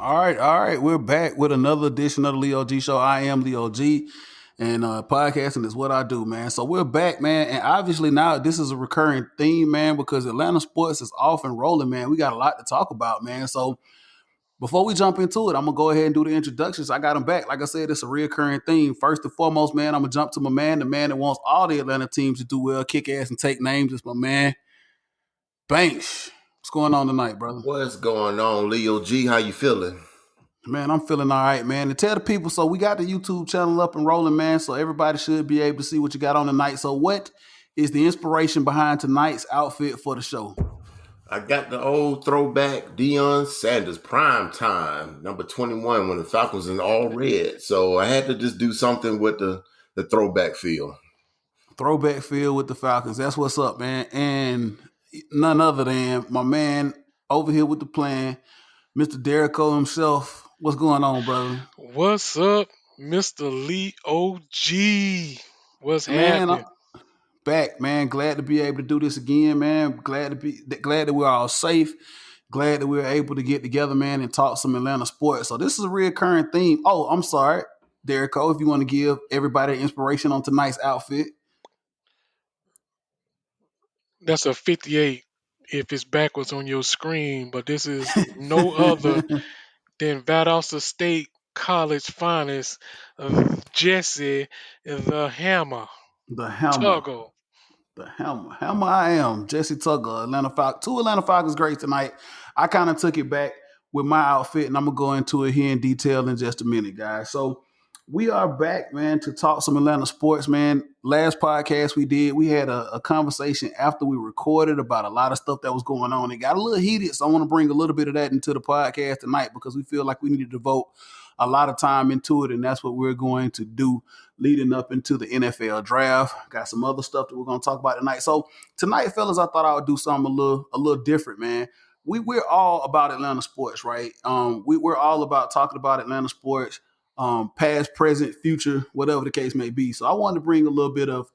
All right. We're back with another edition of the Leo G Show. I am Leo G, and podcasting is what I do, man. So we're back, man, and obviously now this is a recurring theme, man, because Atlanta sports is off and rolling, man. We got a lot to talk about, man. So before we jump into it, I'm gonna go ahead and do the introductions. I got them back. Like I said, it's a recurring theme. First and foremost, man, I'm gonna jump to my man, the man that wants all the Atlanta teams to do well, kick ass, and take names. It's my man, Banks. What's going on tonight, brother? What's going on, Leo G? How you feeling? Man, I'm feeling all right, man. To tell the people, so we got the YouTube channel up and rolling, man. So everybody should be able to see what you got on tonight. So what is the inspiration behind tonight's outfit for the show? I got the old throwback Deion Sanders prime time, number 21, when the Falcons in all red. So I had to just do something with the throwback feel. Throwback feel with the Falcons. That's what's up, man. And none other than my man over here with the plan, Mr. Derrico himself. What's going on, brother? What's up, Mr. Lee OG? What's Man, I'm happening? back, man. Glad to be able to do this again, man. Glad that we're all safe. Glad that we were able to get together, man, and talk some Atlanta sports. So this is a reoccurring theme. Oh, I'm sorry, Derrico, if you want to give everybody inspiration on tonight's outfit. That's a 58 if it's backwards on your screen, but this is no other than Valdosta State College finest Jesse the Hammer the hammer. Tuggle. The hammer. Hammer I am. Jesse Tugger, Atlanta Falcons. Two Atlanta Falcons great tonight. I kind of took it back with my outfit, and I'm going to go into it here in detail in just a minute, guys. So we are back, man, to talk some Atlanta sports, man. Last podcast we had a conversation after we recorded about a lot of stuff that was going on. It got a little heated, so I want to bring a little bit of that into the podcast tonight because we feel like we need to devote a lot of time into it, and that's what we're going to do leading up into the NFL draft. Got some other stuff that we're going to talk about tonight. So tonight, fellas, I thought I would do something a little different, man. We're all about Atlanta sports, right? We're all about talking about Atlanta sports, past, present, future, whatever the case may be. So I wanted to bring a little bit of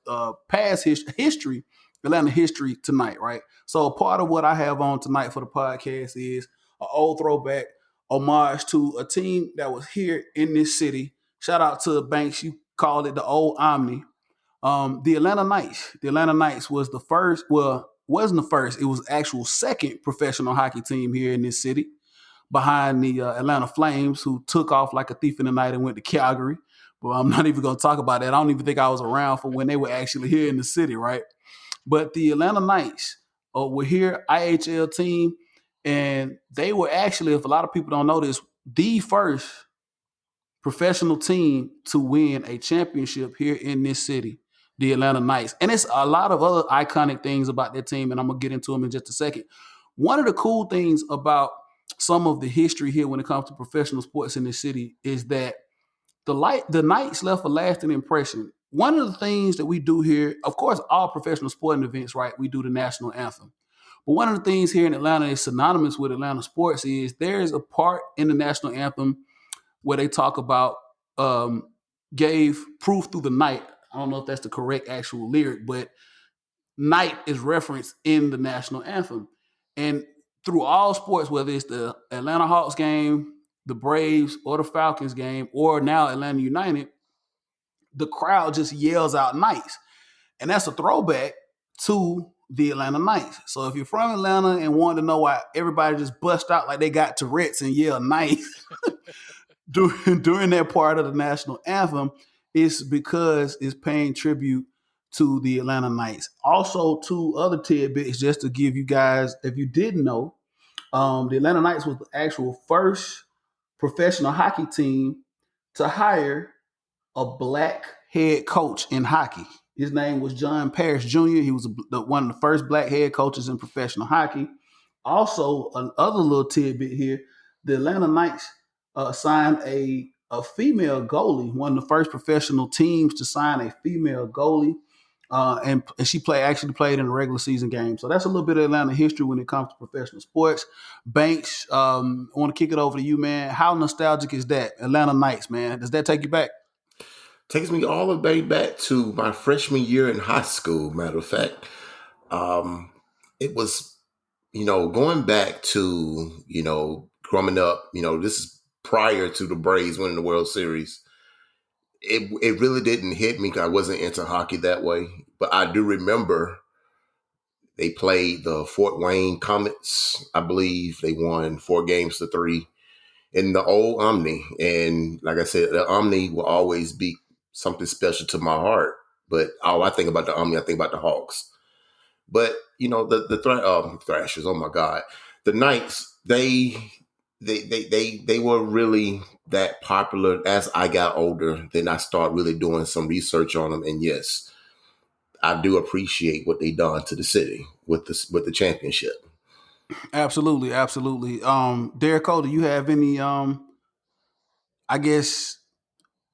past history, Atlanta history tonight, right? So a part of what I have on tonight for the podcast is an old throwback homage to a team that was here in this city. Shout out to Banks. You called it the old Omni. The Atlanta Knights. The Atlanta Knights was the first, well, wasn't the first, it was actual second professional hockey team here in this city behind the Atlanta Flames, who took off like a thief in the night and went to Calgary. But I'm not even going to talk about that. I don't even think I was around for when they were actually here in the city, right? But the Atlanta Knights were here, IHL team, and they were actually, if a lot of people don't know this, the first professional team to win a championship here in this city, the Atlanta Knights. And it's a lot of other iconic things about that team, and I'm going to get into them in just a second. One of the cool things about some of the history here when it comes to professional sports in this city is that the Knights left a lasting impression. One of the things that we do here, of course, all professional sporting events, right? We do the national anthem. But one of the things here in Atlanta is synonymous with Atlanta sports is there is a part in the national anthem where they talk about gave proof through the night. I don't know if that's the correct actual lyric, but night is referenced in the national anthem. And through all sports, whether it's the Atlanta Hawks game, the Braves, or the Falcons game, or now Atlanta United, the crowd just yells out nights. And that's a throwback to the Atlanta Knights. So if you're from Atlanta and want to know why everybody just bust out like they got Tourette's and yell nights during that part of the national anthem, it's because it's paying tribute to the Atlanta Knights. Also, two other tidbits just to give you guys, if you didn't know, the Atlanta Knights was the actual first professional hockey team to hire a black head coach in hockey. His name was John Parrish Jr. He was one of the first black head coaches in professional hockey. Also, another little tidbit here, the Atlanta Knights signed a female goalie, one of the first professional teams to sign a female goalie. And she actually played in a regular season game. So that's a little bit of Atlanta history when it comes to professional sports. Banks, I want to kick it over to you, man. How nostalgic is that? Atlanta Knights, man. Does that take you back? Takes me all the way back to my freshman year in high school, matter of fact. It was, going back to, growing up, this is prior to the Braves winning the World Series. It really didn't hit me because I wasn't into hockey that way. But I do remember they played the Fort Wayne Comets. I believe they won 4-3 in the old Omni. And like I said, the Omni will always be something special to my heart. But all I think about the Omni, I think about the Hawks. But the Thrashers. Oh my God, the Knights. They were really that popular. As I got older, then I started really doing some research on them. And yes, I do appreciate what they done to the city with the championship. Absolutely, absolutely. Derek Cole, do you have any? I guess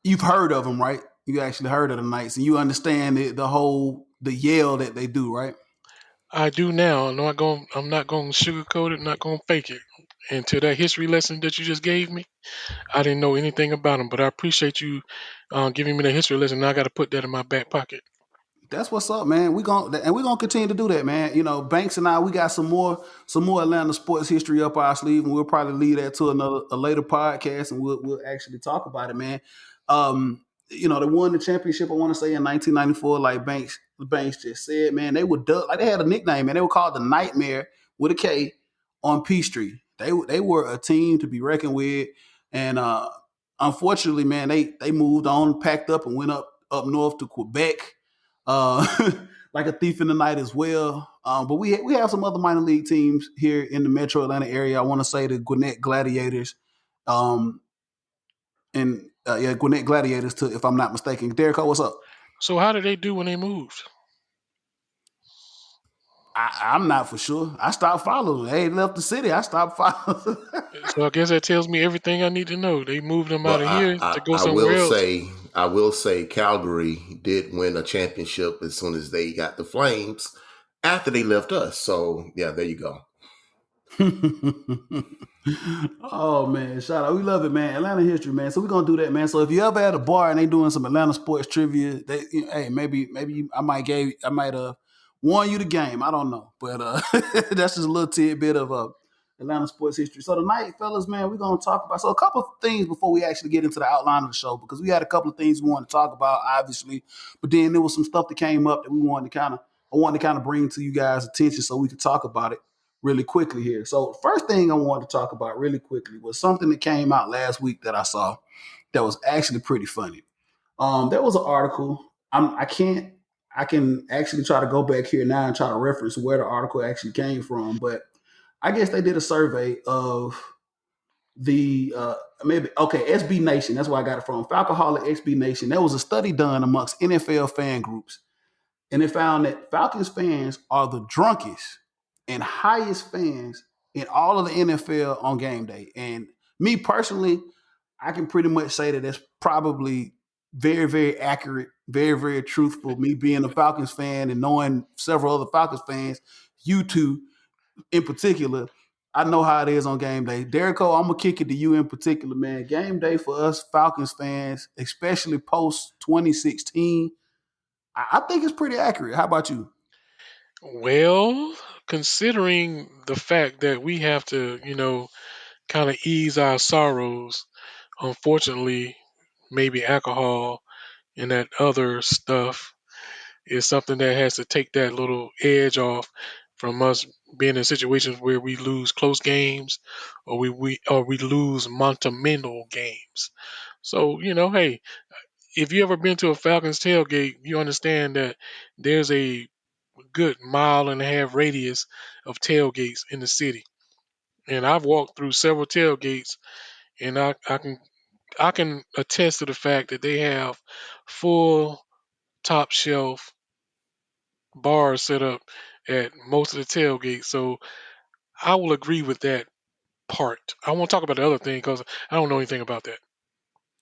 you've heard of them, right? You actually heard of the Knights, and you understand the yell that they do, right? I do now. I'm not going to sugarcoat it. Not going to fake it. And to that history lesson that you just gave me, I didn't know anything about them, but I appreciate you giving me the history lesson. Now I got to put that in my back pocket. That's what's up, man. We're gonna continue to do that, man. You know, Banks and I, we got some more Atlanta sports history up our sleeve, and we'll probably lead that to a later podcast, and we'll actually talk about it, man. They won the championship. I want to say in 1994, like Banks just said, man. They were like they had a nickname, man. They were called the Nightmare with a K on Peachtree. They were a team to be reckoned with, and unfortunately, man, they moved on, packed up, and went up north to Quebec like a thief in the night as well. But we have some other minor league teams here in the Metro Atlanta area. I want to say the Gwinnett Gladiators, um, and Gwinnett Gladiators, too, if I'm not mistaken. Derek, what's up? So how did they do when they moved? I'm not for sure. I stopped following. They left the city. I stopped following. So I guess that tells me everything I need to know. They moved them out But of I, here I, to go I will somewhere else. say I will say Calgary did win a championship as soon as they got the Flames after they left us. So yeah, there you go. Oh man, shout out. We love it, man. Atlanta history, man. So we're gonna do that, man. So if you ever at a bar and they doing some Atlanta sports trivia, hey, maybe I might won you the game. I don't know. But that's just a little tidbit of Atlanta sports history. So tonight, fellas, man, we're gonna talk about a couple of things before we actually get into the outline of the show, because we had a couple of things we wanted to talk about, obviously, but then there was some stuff that came up that I wanted to kind of bring to you guys' attention so we could talk about it really quickly here. So first thing I wanted to talk about really quickly was something that came out last week that I saw that was actually pretty funny. There was an article. I can actually try to go back here now and try to reference where the article actually came from, but I guess they did a survey of the maybe okay SB Nation. That's where I got it from. Falcoholic SB Nation. There was a study done amongst NFL fan groups, and it found that Falcons fans are the drunkest and highest fans in all of the NFL on game day. And me personally, I can pretty much say that that's probably very, very accurate, very, very truthful. Me being a Falcons fan and knowing several other Falcons fans, you two in particular, I know how it is on game day. Derek Cole, I'm gonna kick it to you in particular, man. Game day for us Falcons fans, especially post 2016, I think it's pretty accurate. How about you? Well, considering the fact that we have to, kind of ease our sorrows, unfortunately, maybe alcohol and that other stuff is something that has to take that little edge off from us being in situations where we lose close games or we lose monumental games. So, hey, if you ever been to a Falcons tailgate, you understand that there's a good mile and a half radius of tailgates in the city. And I've walked through several tailgates, and I can attest to the fact that they have full top shelf bars set up at most of the tailgates. So I will agree with that part. I won't talk about the other thing because I don't know anything about that.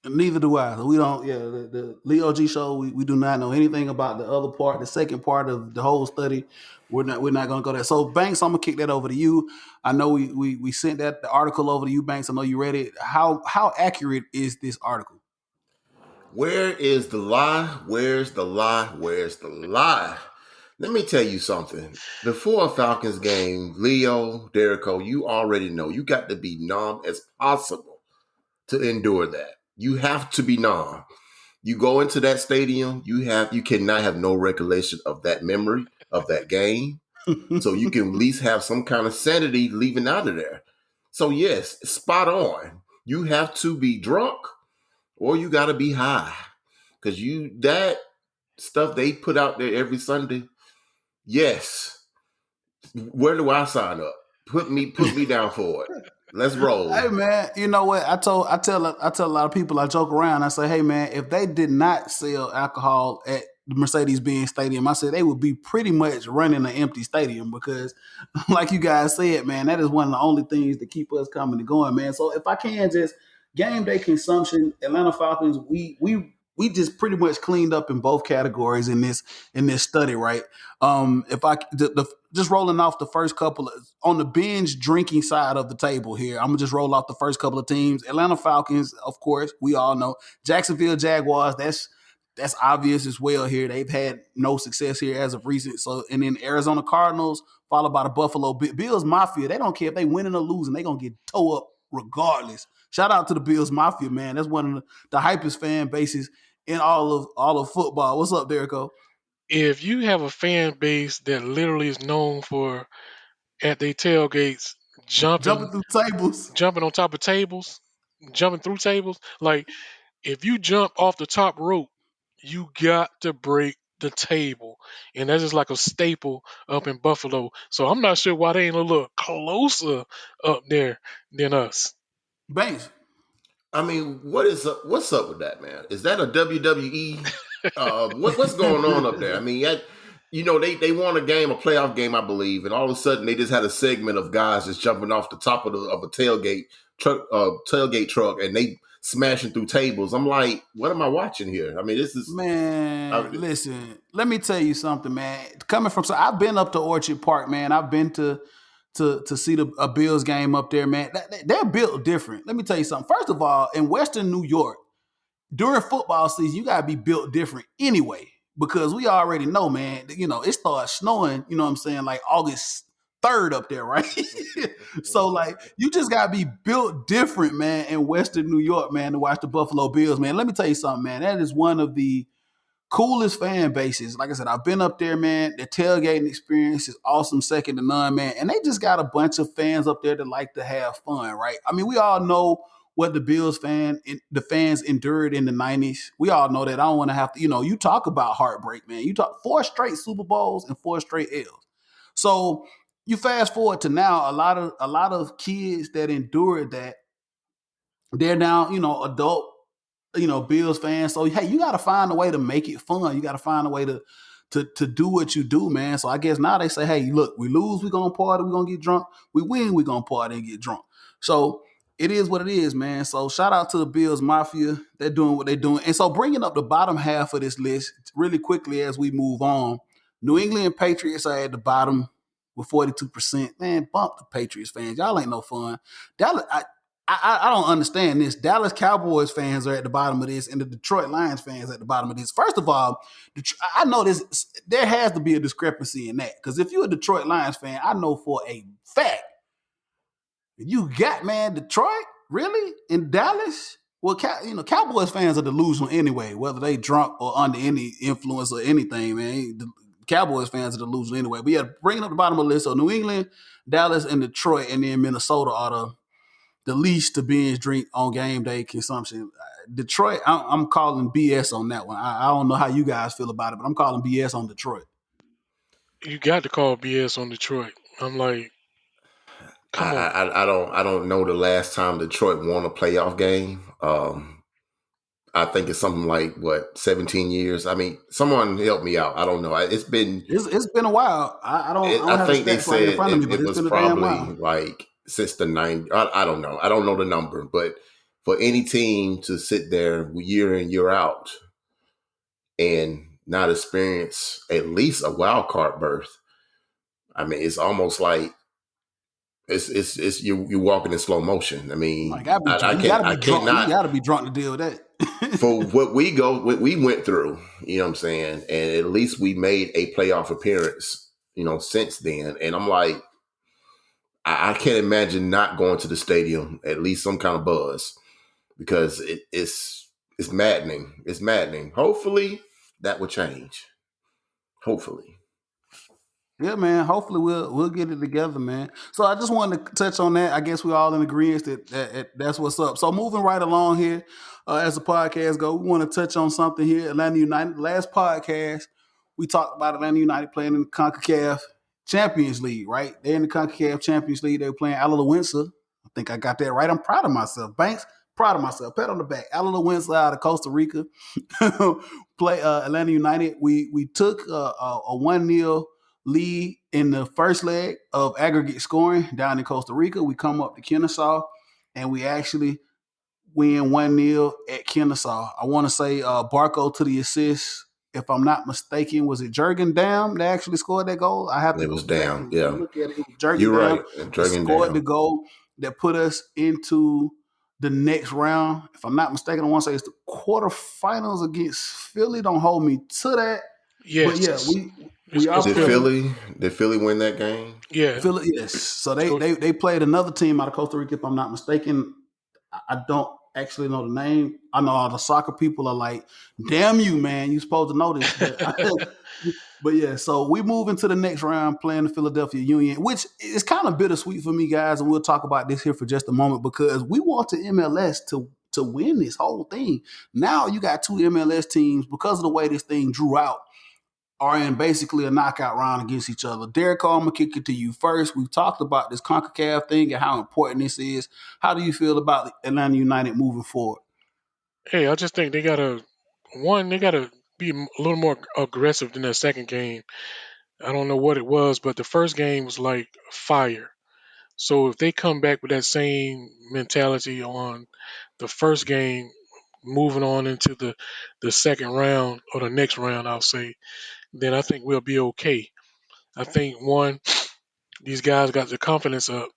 Neither do I. We don't. Yeah, the Leo G show. We do not know anything about the other part, the second part of the whole study. We're not going to go there. So Banks, I'm gonna kick that over to you. I know we sent the article over to you, Banks. I know you read it. How accurate is this article? Where is the lie? Where's the lie? Where's the lie? Let me tell you something. Before a Falcons game, Leo, Derico, you already know you got to be numb as possible to endure that. You have to be numb. You go into that stadium, you cannot have no recollection of that memory of that game. So you can at least have some kind of sanity leaving out of there. So yes, spot on. You have to be drunk or you got to be high. Because that stuff they put out there every Sunday, yes. Where do I sign up? Put me down for it. Let's roll. Hey man, you know what? I tell a lot of people. I joke around. I say, hey man, if they did not sell alcohol at the Mercedes-Benz Stadium, I said they would be pretty much running an empty stadium because, like you guys said, man, that is one of the only things that keep us coming and going, man. So if I can just game day consumption, Atlanta Falcons, we just pretty much cleaned up in both categories in this study, right? If I just rolling off the first couple on the binge drinking side of the table here, I'm gonna just roll off the first couple of teams. Atlanta Falcons, of course, we all know. Jacksonville Jaguars, that's obvious as well here. They've had no success here as of recent. So, and then Arizona Cardinals, followed by the Buffalo Bills Mafia. They don't care if they winning or losing. They going to get toe up regardless. Shout out to the Bills Mafia, man. That's one of the hypest fan bases in all of football. What's up, Derico? If you have a fan base that literally is known for at their tailgates Jumping jumping through tables. jumping on top of tables, jumping through tables, like if you jump off the top rope, you got to break the table. And that's just like a staple up in Buffalo. So I'm not sure why they ain't a little closer up there than us. Banks. I mean, what's up with that, man? Is that a WWE? What's going on up there? I mean, they won a playoff game, I believe, and all of a sudden they just had a segment of guys just jumping off the top of a tailgate truck, and they smashing through tables. I'm like, what am I watching here? I mean, this is Listen, let me tell you something, man. Coming from, so I've been up to Orchard Park, man. I've been to see a Bills game up there, man. They're built different. Let me tell you something. First of all, in Western New York, during football season, you gotta be built different anyway. Because we already know, man, it starts snowing, you know what I'm saying, like August 3rd up there, right? So like you just gotta be built different, man, in Western New York, man, to watch the Buffalo Bills, man. Let me tell you something, man. That is one of the coolest fan bases. Like I said, I've been up there, man. The tailgating experience is awesome, second to none, man. And they just got a bunch of fans up there that like to have fun, right? I mean, we all know what the fans endured in the 90s. We all know that. I don't want to have to, you talk about heartbreak, man. You talk 4 straight Super Bowls and 4 straight L's. So you fast forward to now, a lot of kids that endured that, they're now, adult, Bills fans. So hey, you got to find a way to make it fun. You got to find a way to do what you do, man. So I guess now they say, hey, look, we lose, we're gonna party, we're gonna get drunk. We win, we're gonna party and get drunk. So it is what it is, man. So shout out to the Bills Mafia. They're doing what they're doing. And so bringing up the bottom half of this list really quickly as we move on, New England Patriots are at the bottom with 42%. Man, bump the Patriots fans. Y'all ain't no fun. Dallas, I don't understand this. Dallas Cowboys fans are at the bottom of this, and the Detroit Lions fans are at the bottom of this. First of all, I know this. There has to be a discrepancy in that, because if you're a Detroit Lions fan, I know for a fact you got, man, Detroit really in Dallas. Well, Cowboys fans are delusional anyway, whether they drunk or under any influence or anything, man. The Cowboys fans are delusional anyway. But yeah, bringing up the bottom of the list, so New England, Dallas, and Detroit, and then Minnesota are the least to binge drink on game day consumption. Detroit, I'm calling BS on that one. I don't know how you guys feel about it, but I'm calling BS on Detroit. You got to call BS on Detroit. I'm like, come on. I don't know the last time Detroit won a playoff game. I think it's something like 17 years. I mean, someone help me out. I don't know. It's been a while. I don't I have the think they stats right in said front of me, but it it's was been a damn probably while. like since the 90s. I don't know. I don't know the number, but for any team to sit there year in, year out and not experience at least a wild card berth, I mean, it's almost like it's you walking in slow motion. I mean, You gotta I be drunk. You cannot gotta be drunk to deal with that. for what we went through. You know what I'm saying? And at least we made a playoff appearance. Since then, and I'm like, I can't imagine not going to the stadium, at least some kind of buzz. because it's maddening. It's maddening. Hopefully that will change. Hopefully. Yeah, man. Hopefully we'll get it together, man. So I just wanted to touch on that. I guess we're all in agreement that's what's up. So moving right along here, as the podcast go, we want to touch on something here. Atlanta United. Last podcast we talked about Atlanta United playing in the CONCACAF Champions League. Right? They're in the CONCACAF Champions League. They're playing Atlanta. I think I got that right. I'm proud of myself. Banks, proud of myself. Pat on the back. Atlanta out of Costa Rica. Play Atlanta United. We took a 1-0 lead in the first leg of aggregate scoring down in Costa Rica. We come up to Kennesaw and we actually win 1-0 at Kennesaw. I want to say Barco to the assist. If I'm not mistaken, was it Jurgen Damm that actually scored that goal? I have to It go was back down. and Yeah. look at it. It was Jurgen You're Damm right. And that dragging scored the down. goal that put us into the next round. If I'm not mistaken, I want to say it's the quarterfinals against Philly. Don't hold me to that. But yeah, Yes, we are it's Did Philly. playing Philly win that game? Yeah. Philly. Yes. So So they played another team out of Costa Rica, if I'm not mistaken. I don't actually know the name. I know all the soccer people are like, "Damn you, man! You supposed to know this." But but yeah, so we move into the next round playing the Philadelphia Union, which is kind of bittersweet for me, guys. And we'll talk about this here for just a moment because we want the MLS to win this whole thing. Now you got two MLS teams because of the way this thing drew out are in basically a knockout round against each other. Derek, I'm gonna kick it to you first. We've talked about this CONCACAF thing and how important this is. How do you feel about Atlanta United moving forward? hey, I just think they gotta be a little more aggressive than that second game. I don't know what it was, but the first game was like fire. So if they come back with that same mentality on the first game, moving on into the second round or the next round, I'll say, then I think we'll be okay. I think one, these guys got the confidence up,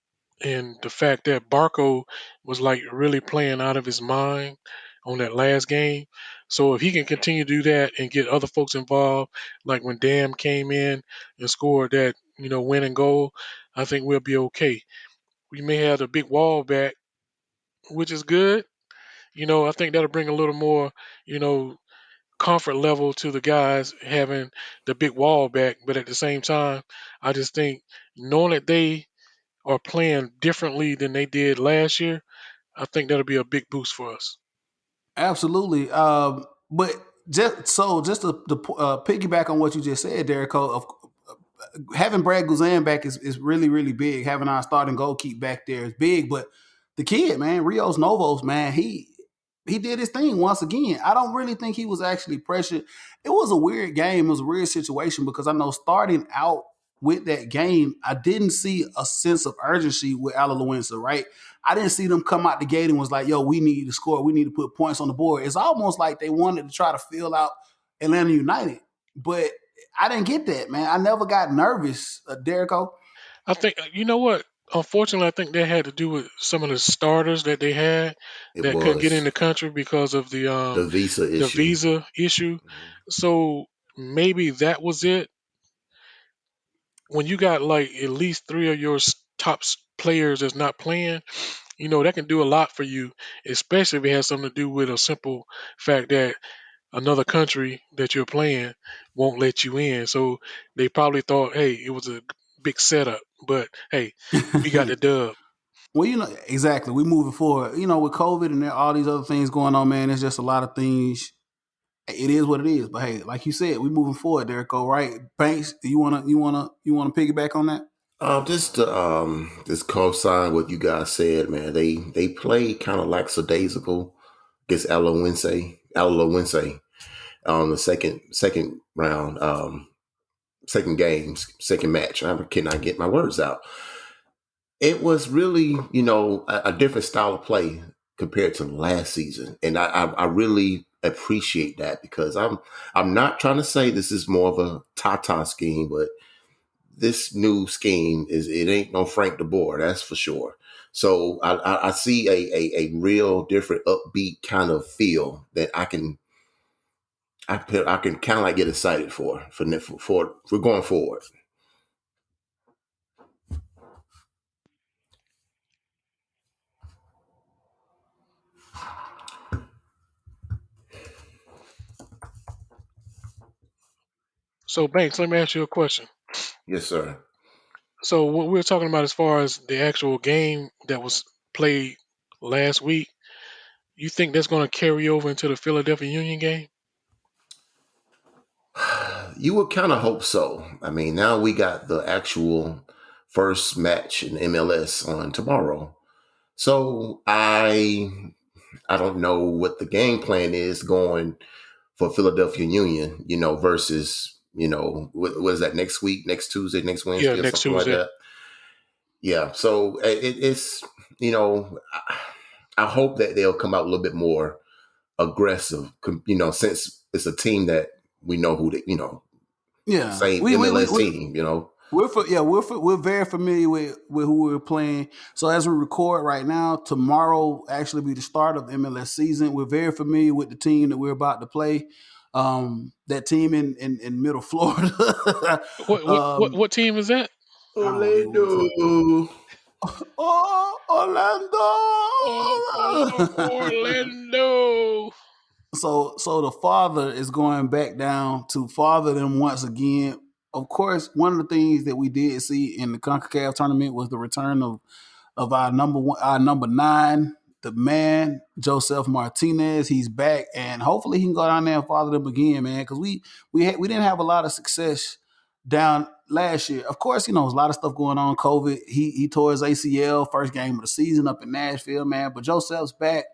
and the fact that Barco was like really playing out of his mind on that last game. So if he can continue to do that and get other folks involved, like when Dam came in and scored that winning goal, I think we'll be okay. We may have the big wall back, which is good. I think that'll bring a little more, you know, comfort level to the guys having the big wall back. But at the same time, I just think knowing that they are playing differently than they did last year, I think that'll be a big boost for us. Absolutely. But just to piggyback on what you just said, Derek, having Brad Guzan back is really, really big. Having our starting goalkeeper back there is big. But the kid, man, Rios Novos, man, he did his thing once again. I don't really think he was actually pressured. It was a weird game. It was a weird situation because I know starting out with that game, I didn't see a sense of urgency with Alaluensa, right? I didn't see them come out the gate and was like, yo, we need to score. We need to put points on the board. It's almost like they wanted to try to fill out Atlanta United. But I didn't get that, man. I never got nervous, Derrico. I think you know what. Unfortunately, I think that had to do with some of the starters that they had It that couldn't get in was the country because of the visa the issue. visa issue. Mhm. So maybe that was it. When you got like at least three of your top players that's not playing, that can do a lot for you, especially if it has something to do with a simple fact that another country that you're playing won't let you in. So they probably thought, hey, it was a big setup, but hey, we got the dub. Well, exactly. We moving forward. With COVID and all these other things going on, man, it's just a lot of things. It is what it is. But hey, like you said, we moving forward, Derrico, right? Banks, you wanna piggyback on that? Just to just co-sign what you guys said, man. They played kind of lackadaisical against Alawense on the second round, second games, second match. I cannot get my words out. It was really, a different style of play compared to last season, and I really appreciate that because I'm not trying to say this is more of a Tata scheme, but this new scheme it ain't no Frank DeBoer, that's for sure. So I see a real different upbeat kind of feel that I can kind of like get excited for going forward. So Banks, let me ask you a question. Yes, sir. So what we're talking about as far as the actual game that was played last week, you think that's going to carry over into the Philadelphia Union game? You would kind of hope so. I mean, now we got the actual first match in MLS on tomorrow. So I don't know what the game plan is going for Philadelphia Union, versus, what is that, next week, next Tuesday, next Yeah, Wednesday, or next something like Tuesday. that. Yeah. So it's, you know, I hope that they'll come out a little bit more aggressive, since it's a team that we know who Yeah, same MLS team. we're very familiar with who we're playing. So as we record right now, tomorrow actually be the start of the MLS season. We're very familiar with the team that we're about to play. That team in Middle Florida. What what what, um, what team is that? I don't even want to tell. Orlando. Oh, Orlando. Orlando. So the father is going back down to father them once again. Of course, one of the things that we did see in the CONCACAF tournament was the return of our number one, our number 9, the man Joseph Martinez. He's back, and hopefully he can go down there and father them again, man. Because we didn't have a lot of success down last year. Of course, there's a lot of stuff going on. COVID. He tore his ACL first game of the season up in Nashville, man. But Joseph's back,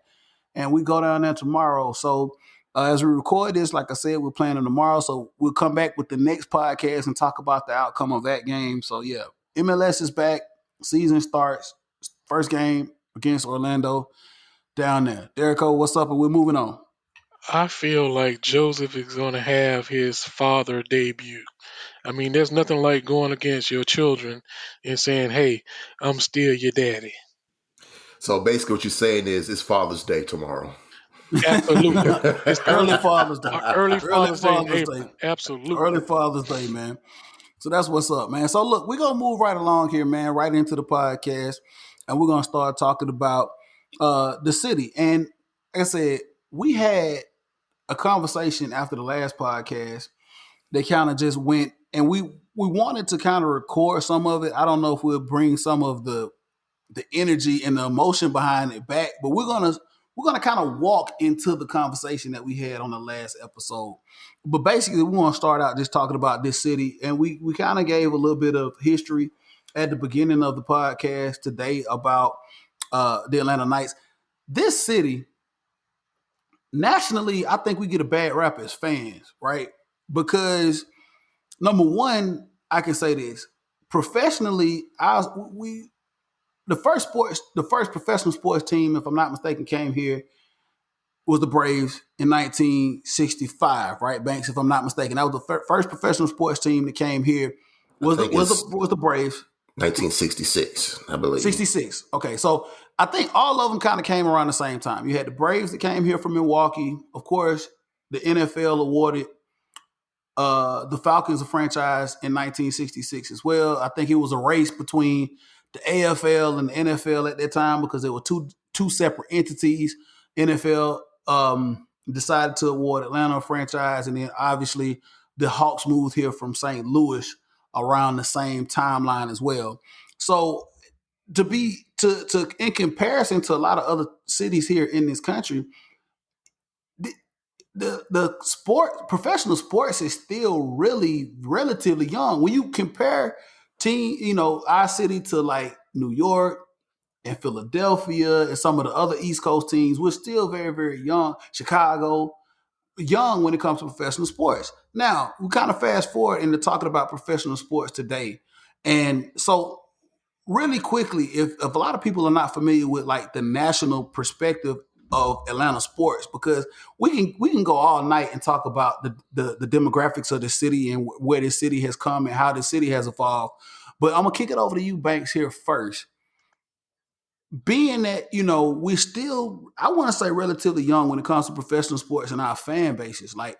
and we go down there tomorrow. So as we record this, like I said, we're playing them tomorrow. So we'll come back with the next podcast and talk about the outcome of that game. So yeah, MLS is back. Season starts. First game against Orlando down there. Derrico, what's up? And we're moving on. I feel like Joseph is going to have his father debut. I mean, there's nothing like going against your children and saying, "Hey, I'm still your daddy." So basically, what you're saying is it's Father's Day tomorrow. Absolutely, it's Early Father's Day. early Early Father's Day in Father's April. Day. Early Absolutely. Father's Day, man. So that's what's up, man. So look, we're gonna move right along here, man, right into the podcast, and we're gonna start talking about the city. And like I said, we had a conversation after the last podcast that kind of just went, and we wanted to kind of record some of it. I don't know if we'll bring some of the energy and the emotion behind it back, but we're gonna kind of walk into the conversation that we had on the last episode. But basically, we want to start out just talking about this city, and we kind of gave a little bit of history at the beginning of the podcast today about the Atlanta Knights. This city, nationally, I think we get a bad rap as fans, right? Because number one, I can say this professionally, we the first professional sports team, if I'm not mistaken, came here was the Braves in 1965, right? Banks, if I'm not mistaken, that was the first professional sports team that came here. I Was the, think was the, it's was the Braves 1966, I believe. 66? Okay, so I think all of them kind of came around the same time. You had the Braves that came here from Milwaukee, of course. The NFL awarded the Falcons a franchise in 1966 as well. I think it was a race between the AFL and the NFL at that time because there were two separate entities. NFL decided to award Atlanta a franchise, and then obviously the Hawks moved here from St. Louis around the same timeline as well. So to in comparison to a lot of other cities here in this country, the sport professional sports is still really relatively young. When you compare our city to like New York and Philadelphia and some of the other East Coast teams, we're still very, very young. Chicago, young when it comes to professional sports. Now, we kind of fast forward into talking about professional sports today. And so really quickly, if a lot of people are not familiar with like the national perspective of Atlanta sports, because we can go all night and talk about the demographics of the city and where this city has come and how the city has evolved. But I'm gonna kick it over to you, Banks, here first. Being that we still, I want to say, relatively young when it comes to professional sports and our fan bases. Like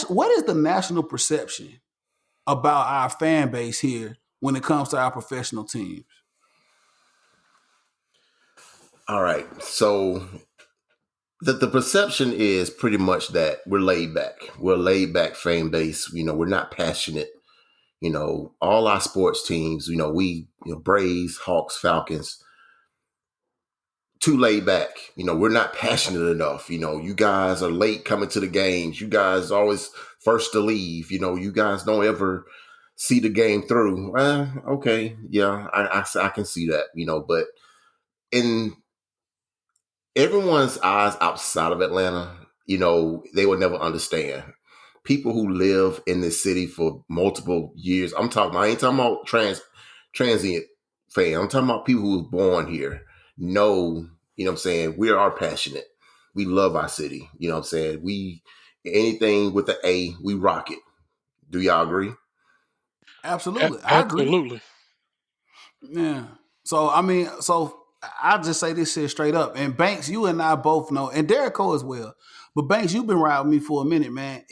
what is the national perception about our fan base here when it comes to our professional teams? All right. So The perception is pretty much that we're laid back. We're a laid back fan base. We're not passionate. All our sports teams, Braves, Hawks, Falcons, too laid back. We're not passionate enough. You guys are late coming to the games. You guys always first to leave. You guys don't ever see the game through. Well, okay, yeah, I can see that. But in everyone's eyes outside of Atlanta, they will never understand. People who live in this city for multiple years. I ain't talking about transient fan. I'm talking about people who was born here. Know, what I'm saying? We are passionate. We love our city. You know what I'm saying? Anything with the A, we rock it. Do y'all agree? Absolutely, I agree. Absolutely. Yeah. So I mean, I'll just say this shit straight up. And Banks, you and I both know, and Derek Cole as well. But Banks, you've been riding with me for a minute, man.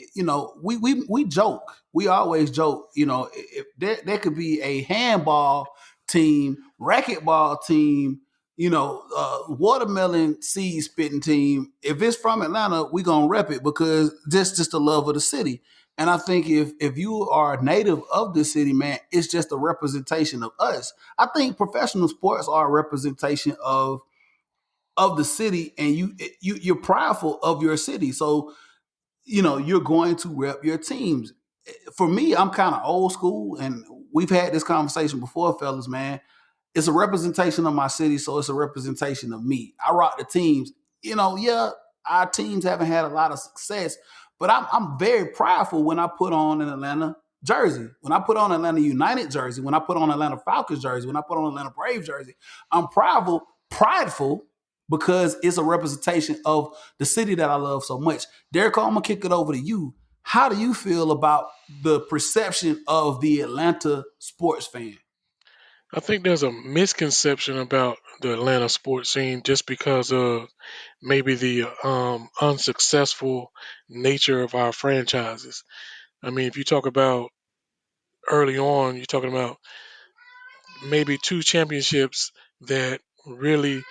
We joke. We always joke. If there could be a handball team, racquetball team, watermelon seed spitting team. If it's from Atlanta, we gonna rep it because just the love of the city. And I think if you are a native of the city, man, it's just a representation of us. I think professional sports are a representation of the city, and you're prideful of your city. So you're going to rep your teams. For me, I'm kind of old school, and we've had this conversation before, fellas, man. It's a representation of my city, so it's a representation of me. I rock the teams. Yeah, our teams haven't had a lot of success, but I'm very prideful when I put on an Atlanta jersey, when I put on Atlanta United jersey, when I put on Atlanta Falcons jersey, when I put on Atlanta Braves jersey. I'm prideful because it's a representation of the city that I love so much. Derek, I'm gonna kick it over to you. How do you feel about the perception of the Atlanta sports fan? I think there's a misconception about the Atlanta sports scene just because of maybe the unsuccessful nature of our franchises. I mean, if you talk about early on, you're talking about maybe two championships that really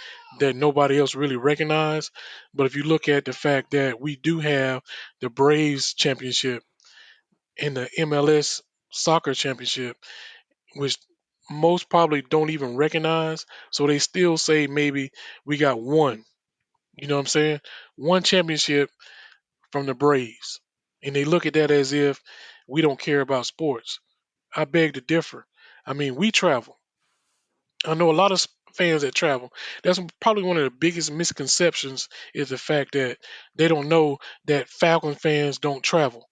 that nobody else really recognized. But if you look at the fact that we do have the Braves championship and the MLS soccer championship, which most probably don't even recognize, so they still say maybe we got one. You know what I'm saying? One championship from the Braves. And they look at that as if we don't care about sports. I beg to differ. I mean, we travel. I know a lot of fans that travel. That's probably one of the biggest misconceptions is the fact that they don't know that Falcon fans don't travel.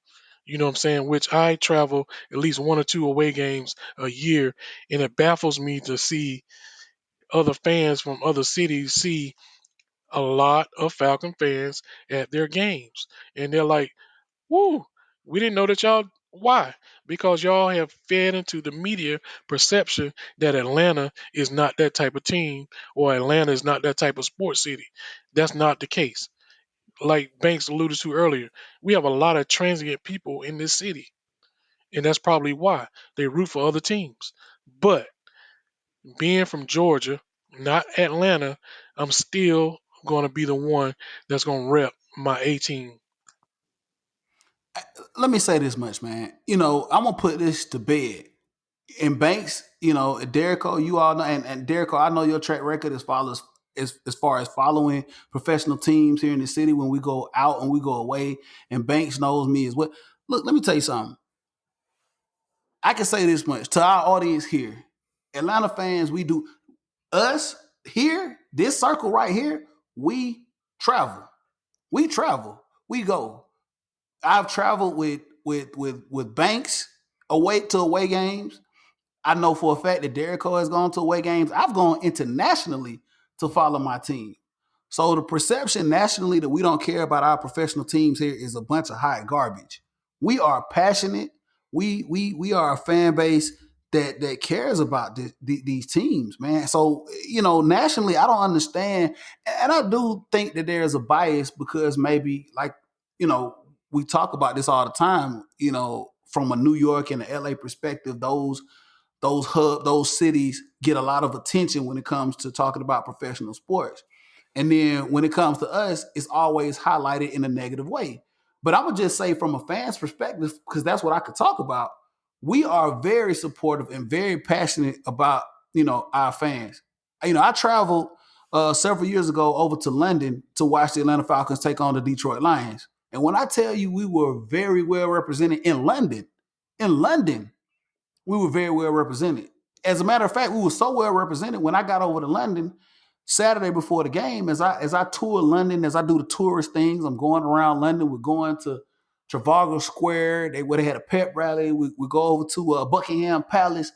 You know what I'm saying? Which I travel at least one or two away games a year, and it baffles me to see other fans from other cities see a lot of Falcon fans at their games, and they're like, "Woo, we didn't know that y'all." Why? Because y'all have fed into the media perception that Atlanta is not that type of team or Atlanta is not that type of sports city. That's not the case. Like Banks alluded to earlier, we have a lot of transient people in this city, and that's probably why they root for other teams. But being from Georgia, not Atlanta, I'm still going to be the one that's going to rep my A team. Let me say this much, man. I'm gonna put this to bed. And Banks, Derrico, you all know, and Derrico, I know your track record as far as following professional teams here in the city when we go out and we go away. And Banks knows me as well. Look, let me tell you something. I can say this much to our audience here. Atlanta fans, we do us here, this circle right here, we travel. We travel. We go. I've traveled with Banks away to away games. I know for a fact that Derek Cole has gone to away games. I've gone internationally to follow my team. So the perception nationally that we don't care about our professional teams here is a bunch of hot garbage. We are passionate. We are a fan base that cares about these teams, man. So nationally, I don't understand, and I do think that there's a bias because maybe you know we talk about this all the time. From a New York and a LA perspective, those cities get a lot of attention when it comes to talking about professional sports. And then when it comes to us, it's always highlighted in a negative way. But I'm gonna just say from a fan's perspective, because that's what I could talk about. We are very supportive and very passionate about our fans. I traveled several years ago over to London to watch the Atlanta Falcons take on the Detroit Lions. And when I tell you we were very well represented in London, we were very well represented. As a matter of fact, we were so well represented when I got over to London Saturday before the game. As I tour London, as I do the tourist things, I'm going around London. We're going to Trafalgar Square. Where they had a pep rally. We go over to Buckingham Palace.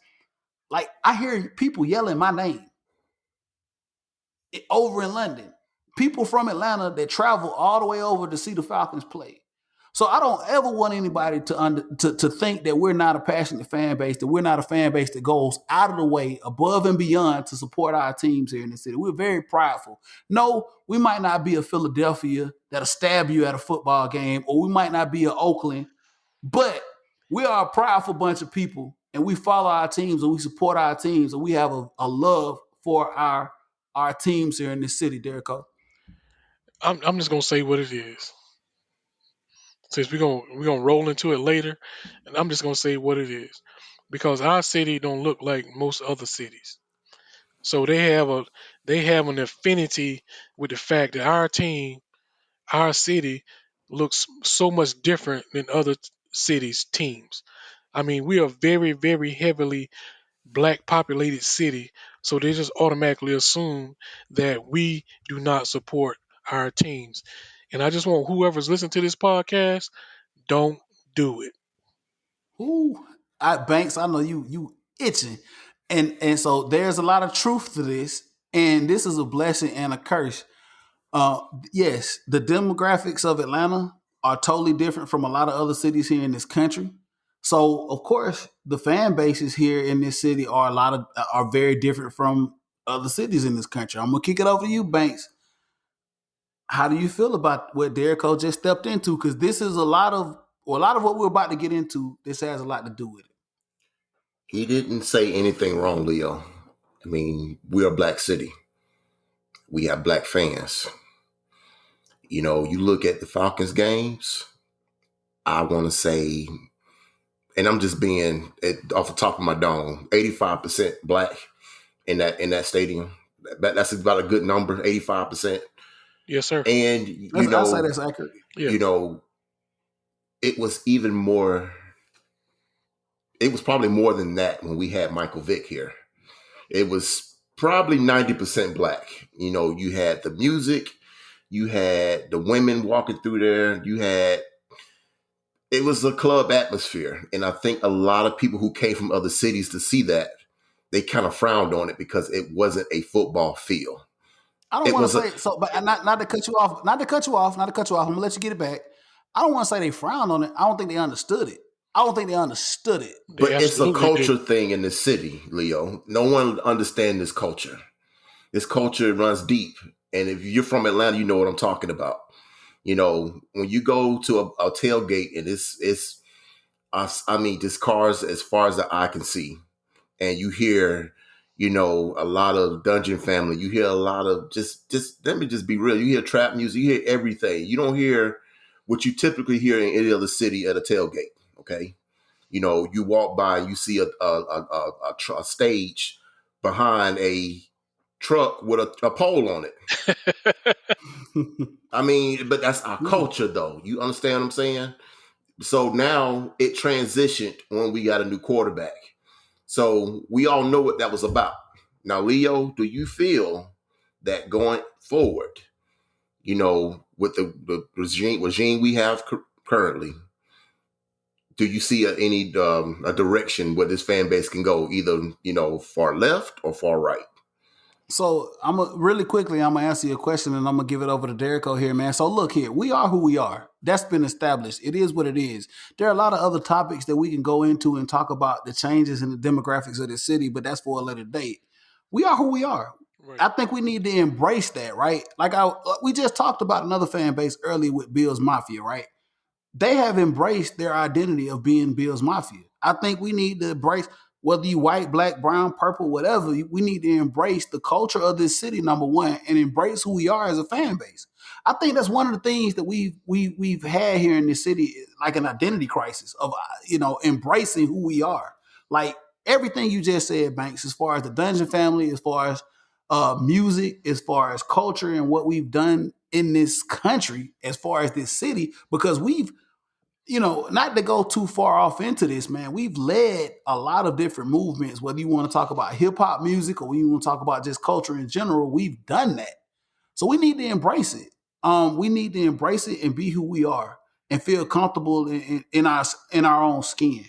Like I hear people yelling my name over in London. People from Atlanta that travel all the way over to see the Falcons play. So I don't ever want anybody to think that we're not a passionate fan base, that we're not a fan base that goes out of the way, above and beyond to support our teams here in the city. We're very prideful. No, we might not be a Philadelphia that'll stab you at a football game, or we might not be a Oakland, but we are a prideful bunch of people, and we follow our teams and we support our teams, and we have a love for our teams here in this city, Derrico. I'm just gonna say what it is. Since we're gonna roll into it later, and I'm just gonna say what it is. Because our city don't look like most other cities. So they have an affinity with the fact that our team, our city, looks so much different than other cities' teams. I mean, we are very, very heavily black populated city, so they just automatically assume that we do not support our teams. And I just want whoever's listening to this podcast, don't do it. Ooh, Banks, I know you itching, and so there's a lot of truth to this, and this is a blessing and a curse. Uh, yes, the demographics of Atlanta are totally different from a lot of other cities here in this country. So, of course, the fan bases here in this city are very different from other cities in this country. I'm gonna kick it over to you, Banks. How do you feel about what Derek O just stepped into? Because this is a lot of what we're about to get into. This has a lot to do with it. He didn't say anything wrong, Leo. I mean, we're a black city. We have black fans. You look at the Falcons games, I want to say, and I'm just being off the top of my dome, 85% black in that stadium. That's about a good number, 85%. Yes, sir. And I say that's accurate. Yeah. It was even more. It was probably more than that when we had Michael Vick here. It was probably 90% black. You had the music, you had the women walking through there, it was a club atmosphere. And I think a lot of people who came from other cities to see that, they kind of frowned on it because it wasn't a football feel. I don't It want to was say so, but not to cut you off. Not to cut you off. Not to cut you off. I'm gonna let you get it back. I don't want to say they frowned on it. I don't think they understood it. I don't think they understood it. They but it's a absolutely culture did. thing in the city, Leo. No one understands this culture. This culture runs deep. And if you're from Atlanta, you know what I'm talking about. When you go to a tailgate and it's I mean, just cars as far as the eye can see, and you hear, a lot of Dungeon Family. You hear a lot of just let me just be real. You hear trap music. You hear everything. You don't hear what you typically hear in any other city at a tailgate. Okay, you walk by, you see a stage behind a truck with a pole on it. I mean, but that's our Yeah. culture, though. You understand what I'm saying? So now it transitioned when we got a new quarterback. So we all know what that was about. Now, Leo, do you feel that going forward, with the regime we have currently, do you see any a direction where this fan base can go, either far left or far right? So really quickly, I'm gonna answer your question, and I'm gonna give it over to Derrico here, man. So look here, we are who we are. That's been established. It is what it is. There are a lot of other topics that we can go into and talk about the changes in the demographics of the city, but that's for a later date. We are who we are. Right. I think we need to embrace that, right? We just talked about another fan base early with Bills Mafia, right? They have embraced their identity of being Bills Mafia. I think we need to embrace. whether you white, black, brown, purple, whatever, we need to embrace the culture of this city, number one, and embrace who we are as a fan base. I think that's one of the things that we've had here in this city, like an identity crisis of embracing who we are. Like everything you just said, Banks, as far as the Dungeon family, as far as music, as far as culture, and what we've done in this country, as far as this city, because we've not to go too far off into this, man, we've led a lot of different movements, whether you want to talk about hip hop music or you want to talk about just culture in general, we've done that. So we need to embrace it. We need to embrace it and be who we are and feel comfortable in our own skin.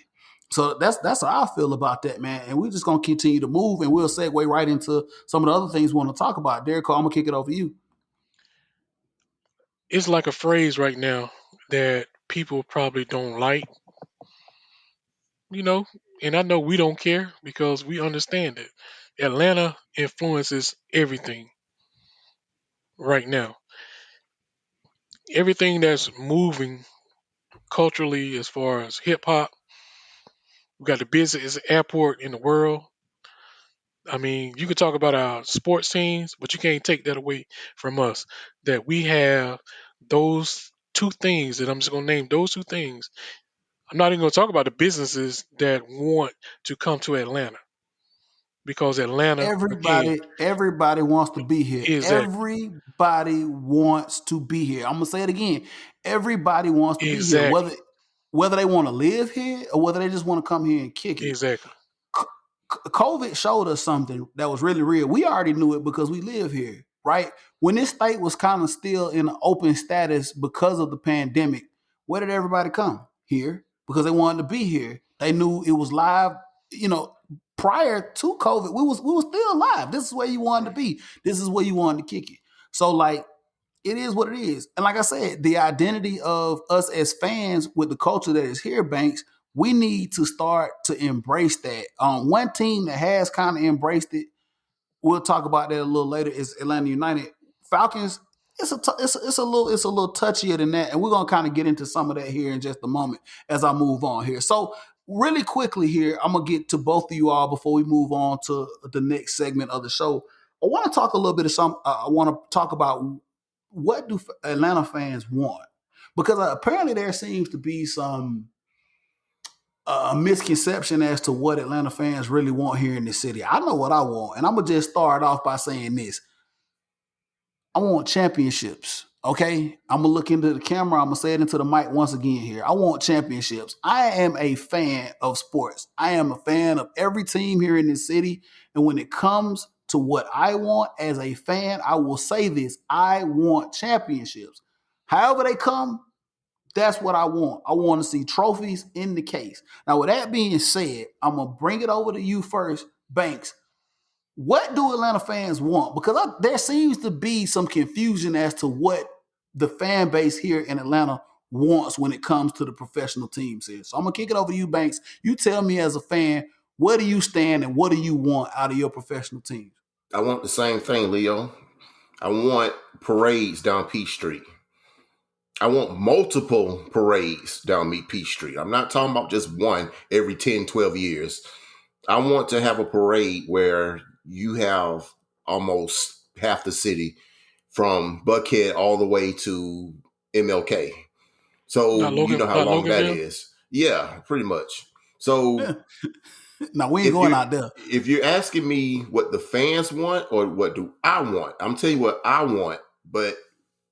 So that's how I feel about that, man. And we're just gonna continue to move, and we'll segue right into some of the other things we want to talk about. Derek, I'm gonna kick it over to you. It's like a phrase right now that people probably don't like, you know, and I know we don't care because we understand it. Atlanta influences everything right now. Everything that's moving culturally as far as hip hop. We got the busiest airport in the world. I mean, you can talk about our sports teams, but you can't take that away from us. That we have those two things that I'm just gonna name those two things. I'm not even gonna talk about the businesses that want to come to Atlanta because Atlanta again Everybody wants to be here. exactly Everybody wants to be here. I'm gonna say it again. Everybody wants to be here, exactly whether they want to live here or whether they just want to come here and kick it. exactly COVID showed us something that was really real. We already knew it because we live here, right? When this state was kind of still in an open status because of the pandemic, where did everybody come? Here, because they wanted to be here. They knew it was live. You know, prior to COVID, we was still live. This is where you wanted to be. This is where you wanted to kick it. So like it is what it is. And like I said, the identity of us as fans with the culture that is here, Banks, we need to start to embrace that. One team that has kind of embraced it, we'll talk about that a little later, is Atlanta United. Falcons, it's a little touchier than that, and we're gonna kind of get into some of that here in just a moment as I move on here. So really quickly here, I'm gonna get to both of you all before we move on to the next segment of the show. I want to talk a little bit of some. I want to talk about what do Atlanta fans want, because apparently there seems to be some misconception as to what Atlanta fans really want here in the city. I know what I want, and I'm gonna just start off by saying this: I want championships. Okay, I'm gonna look into the camera. I'm gonna say it into the mic once again here. I want championships. I am a fan of sports. I am a fan of every team here in this city. And when it comes to what I want as a fan, I will say this: I want championships. However they come, that's what I want. I want to see trophies in the case. Now, with that being said, I'm gonna bring it over to you first, Banks. What do Atlanta fans want? Because there seems to be some confusion as to what the fan base here in Atlanta wants when it comes to the professional teams here. So I'm gonna kick it over to you, Banks. You tell me as a fan, where do you stand and what do you want out of your professional teams? I want the same thing, Leo. I want parades down Peach Street. I want multiple parades down Peach Street. I'm not talking about just one every 10, 12 years. I want to have a parade where you have almost half the city from Buckhead all the way to MLK. So you know how not long that Loganville. is. Yeah, pretty much. So No, we ain't going out there. if you're asking me what the fans want or what do I want, I'm telling you what I want, but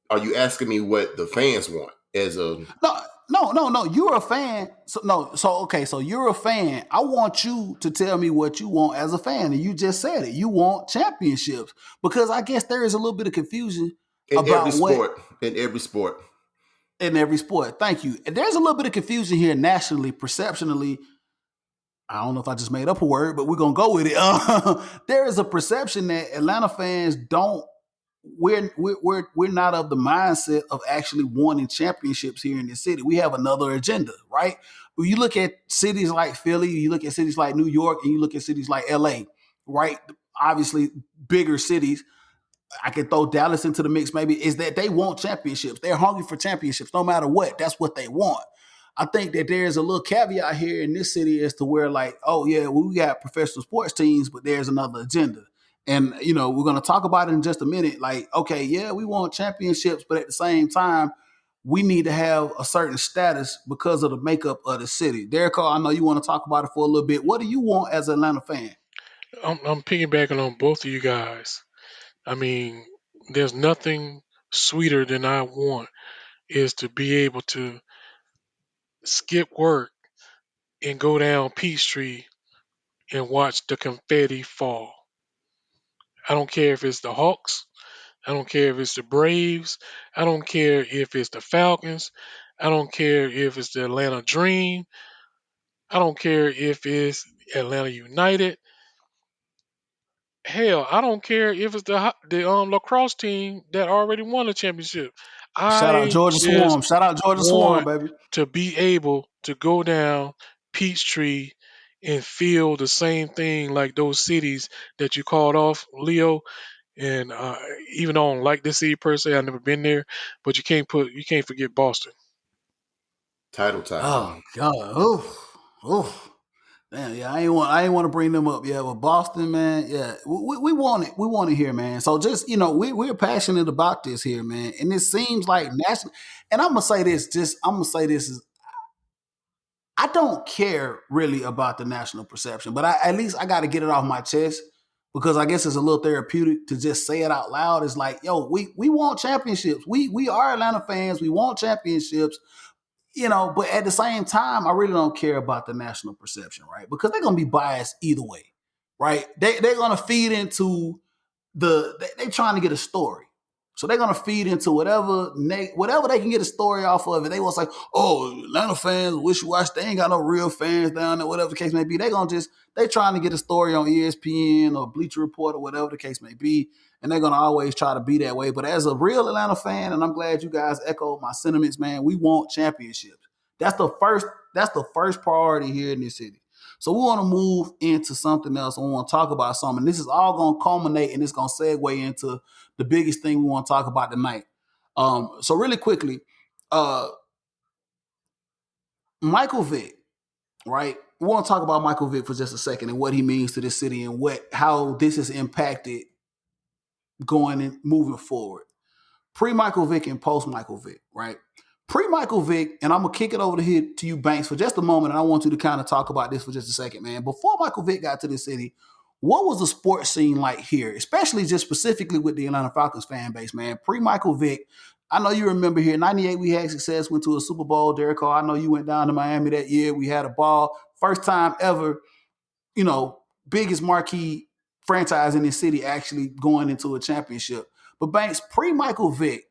are you asking me what the fans want as a No. You're a fan. So no. So okay. So you're a fan. I want you to tell me what you want as a fan, and you just said it. You want championships because I guess there is a little bit of confusion in every about what sport, in every sport. in every sport. Thank you. And there's a little bit of confusion here nationally, perceptionally. I don't know if I just made up a word, but we're gonna go with it. There is a perception that Atlanta fans don't. We're not of the mindset of actually wanting championships here in the city. We have another agenda, right? When you look at cities like Philly, you look at cities like New York, and you look at cities like LA, right? Obviously, bigger cities. I can throw Dallas into the mix, maybe, is that they want championships. They're hungry for championships no matter what. That's what they want. I think that there's a little caveat here in this city as to where, like, oh yeah, we got professional sports teams, but there's another agenda. And we're gonna talk about it in just a minute. Like, okay, yeah, we want championships, but at the same time, we need to have a certain status because of the makeup of the city. Derek, I know you want to talk about it for a little bit. What do you want as an Atlanta fan? I'm piggybacking on both of you guys. I mean, there's nothing sweeter than I want is to be able to skip work and go down Peachtree and watch the confetti fall. I don't care if it's the Hawks. I don't care if it's the Braves. I don't care if it's the Falcons. I don't care if it's the Atlanta Dream. I don't care if it's Atlanta United. Hell, I don't care if it's the lacrosse team that already won the championship. Shout out I Georgia just Swarm. Shout out Georgia Swarm, want baby. to be able to go down Peachtree and feel the same thing like those cities that you called off, Leo. And even though I don't like this city per se, I've never been there, but you can't forget Boston. Title time. Oh God. Oof. Oof. Damn, yeah, I ain't want to bring them up. Yeah, but Boston, man, yeah, we want it. We want it here, man. So just we're passionate about this here, man. And it seems like national. And I'm gonna say this. I'm gonna say this is I don't care really about the national perception, but at least I got to get it off my chest because I guess it's a little therapeutic to just say it out loud. It's like, yo, we want championships. We are Atlanta fans. We want championships. But at the same time, I really don't care about the national perception, right? Because they're gonna be biased either way, right? They're gonna feed into they trying to get a story. So they're gonna feed into whatever they can get a story off of. And they was like, oh, Atlanta fans, wish you watch. They ain't got no real fans down there, whatever the case may be. They trying to get a story on ESPN or Bleacher Report or whatever the case may be. And they're gonna always try to be that way. But as a real Atlanta fan, and I'm glad you guys echoed my sentiments, man, we want championships. That's the first priority here in this city. So we want to move into something else. We want to talk about something. This is all going to culminate and it's going to segue into the biggest thing we want to talk about tonight. So really quickly, uh, Michael Vick, right? We want to talk about Michael Vick for just a second and what he means to this city and how this has impacted going and moving forward. Pre-Michael Vick and post-Michael Vick, right? Pre-Michael Vick, and I'm going to kick it over to you, Banks, for just a moment, and I want you to kind of talk about this for just a second, man. Before Michael Vick got to the city, what was the sports scene like here, especially just specifically with the Atlanta Falcons fan base, man? Pre-Michael Vick, I know you remember here, 98 we had success, went to a Super Bowl. Derek Carr, I know you went down to Miami that year. We had a ball. First time ever, biggest marquee franchise in this city actually going into a championship. But Banks, pre-Michael Vick,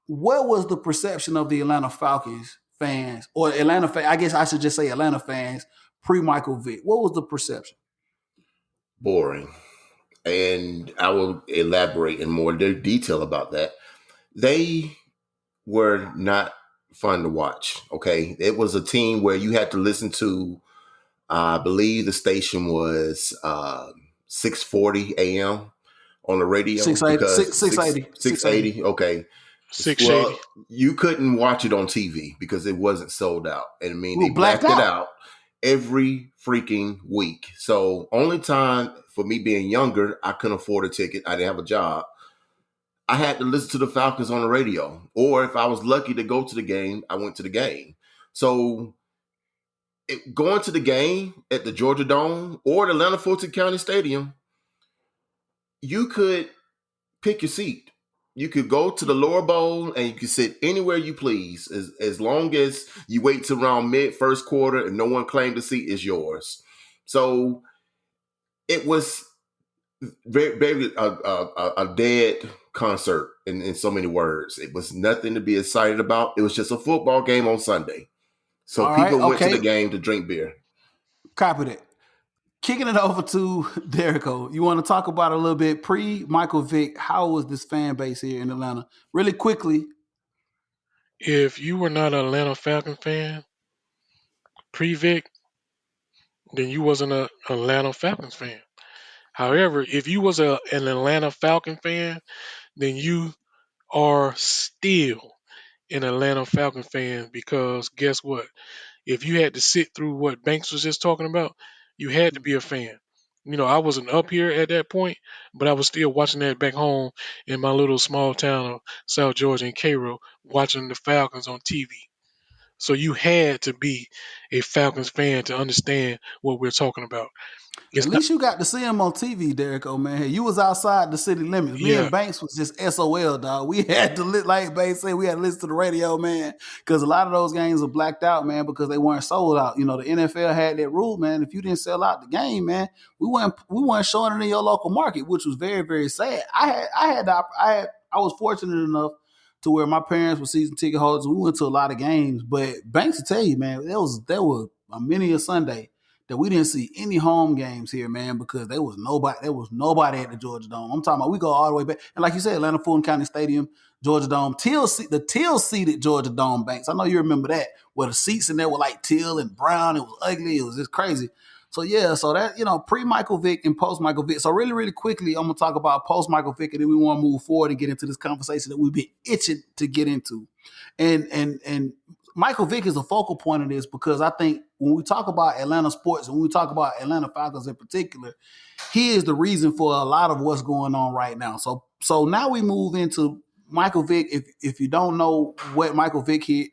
what was the perception of the Atlanta Falcons fans or Atlanta fans? I guess I should just say Atlanta fans pre-Michael Vick. What was the perception? Boring. And I will elaborate in more detail about that. They were not fun to watch. Okay. It was a team where you had to listen to, I believe the station was 6:40 a.m. on the radio 680, because 680, 680. Okay. 680. Well, you couldn't watch it on TV because it wasn't sold out. And I mean, Ooh, they blacked blacked it out. out every freaking week. So only time for me being younger, I couldn't afford a ticket. I didn't have a job. I had to listen to the Falcons on the radio. Or if I was lucky to go to the game, I went to the game. So going to the game at the Georgia Dome or the Atlanta Fulton County Stadium, you could pick your seat. You could go to the lower bowl and you could sit anywhere you please as long as you wait till around mid first quarter and no one claimed the seat is yours. So it was very, very a dead concert in so many words. It was nothing to be excited about. It was just a football game on Sunday. So All right, people went to okay. the game to drink beer. Copy that. Kicking it over to Derico. You want to talk about a little bit pre-Michael Vick, how was this fan base here in Atlanta? Really quickly. If you were not an Atlanta Falcon fan pre-Vic, then you wasn't an Atlanta Falcons fan. However, if you was an Atlanta Falcon fan, then you are still an Atlanta Falcons fan because guess what? If you had to sit through what Banks was just talking about, you had to be a fan. I wasn't up here at that point, but I was still watching that back home in my little small town of South Georgia in Cairo, watching the Falcons on TV. So you had to be a Falcons fan to understand what we're talking about. At It's not, least you got to see him on TV, Derek. Oh man, hey, you was outside the city limits. Me yeah, and Banks was just SOL, dog. We had to like Banks said, we had to listen to the radio, man, because a lot of those games were blacked out, man, because they weren't sold out. The NFL had that rule, man. If you didn't sell out the game, man, we weren't showing it in your local market, which was very very sad. I was fortunate enough to where my parents were season ticket holders. We went to a lot of games, but Banks will tell you, man, there was a many a Sunday that we didn't see any home games here, man, because there was nobody at the Georgia Dome. I'm talking about we go all the way back. And like you said, Atlanta Fulton County Stadium, Georgia Dome, the teal seated Georgia Dome Banks. I know you remember that, where the seats in there were like teal and brown. It was ugly. It was just crazy. So yeah, so that, pre Michael Vick and post Michael Vick. So really, really quickly, I'm gonna talk about post Michael Vick, and then we want to move forward and get into this conversation that we've been itching to get into. And Michael Vick is a focal point of this because I think when we talk about Atlanta sports and when we talk about Atlanta Falcons in particular, he is the reason for a lot of what's going on right now. So now we move into Michael Vick. If you don't know what Michael Vick did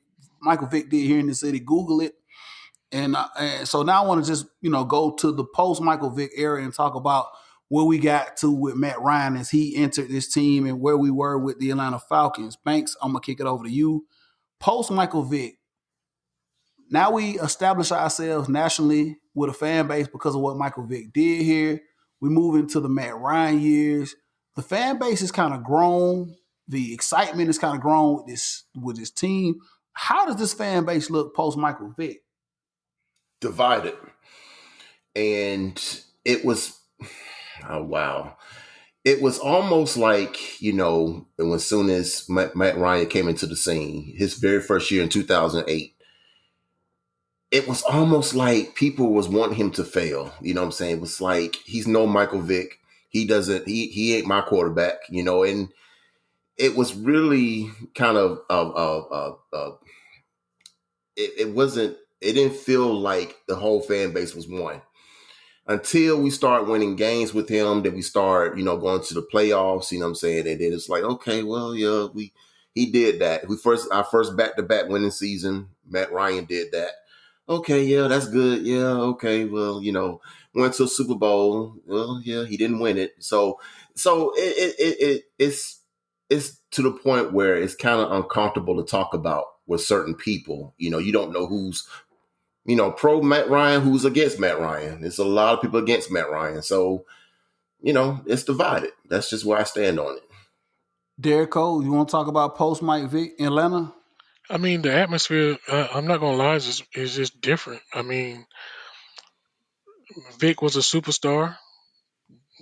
here in the city, Google it. And so now I want to just go to the post Michael Vick era and talk about where we got to with Matt Ryan as he entered this team and where we were with the Atlanta Falcons. Banks, I'm gonna kick it over to you. Post Michael Vick, now we establish ourselves nationally with a fan base because of what Michael Vick did here. We move into the Matt Ryan years. The fan base is kind of grown. The excitement is kind of grown with this team. How does this fan base look post Michael Vick? Divided. And it was, oh, wow. It was almost like, and as soon as Matt Ryan came into the scene, his very first year in 2008, it was almost like people was wanting him to fail. You know what I'm saying? It was like, he's no Michael Vick. He ain't my quarterback, and it was really kind of, it didn't feel like the whole fan base was one. Until we start winning games with him, then we start, going to the playoffs, you know what I'm saying? And then it's like, okay, well, yeah, he did that. Our first back-to-back winning season, Matt Ryan did that. Okay, yeah, that's good. Yeah, okay, well, went to a Super Bowl. Well, yeah, he didn't win it. So it's to the point where it's kind of uncomfortable to talk about with certain people. You don't know who's pro Matt Ryan, who's against Matt Ryan. There's a lot of people against Matt Ryan. So, it's divided. That's just where I stand on it. Derek Cole, you want to talk about post Mike Vick in Atlanta? I mean the atmosphere. I'm not gonna lie, is just different. I mean, Vic was a superstar,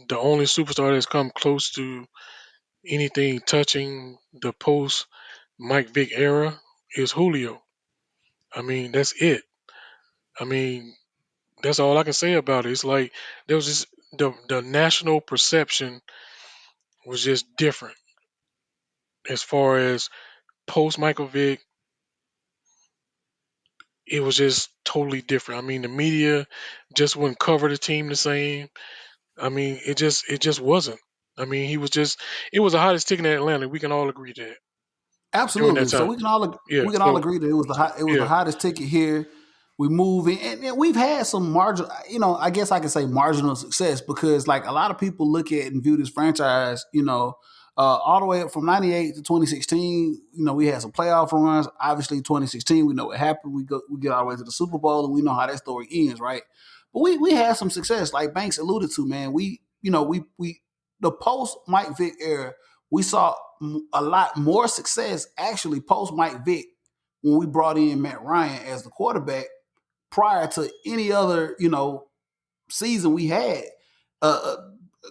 the only superstar that's come close to anything touching the post Mike Vick era is Julio. I mean, that's it. I mean, that's all I can say about it. It's like there was just the national perception was just different as far as post Michael Vick. It was just totally different. I mean, the media just wouldn't cover the team the same. I mean, it just wasn't. I mean, it was the hottest ticket in Atlanta. We can all agree to that during that Absolutely. So time. we Yeah. can all So agree that it was the yeah. hottest ticket here. We move in, and we've had some marginal. I guess I can say marginal success because like a lot of people look at and view this franchise. All the way up from '98 to 2016. We had some playoff runs. Obviously, 2016, we know what happened. We get all the way to the Super Bowl, and we know how that story ends, right? But we had some success, like Banks alluded to, man. We the post Mike Vick era, we saw a lot more success actually post Mike Vick when we brought in Matt Ryan as the quarterback prior to any other season we had. Uh,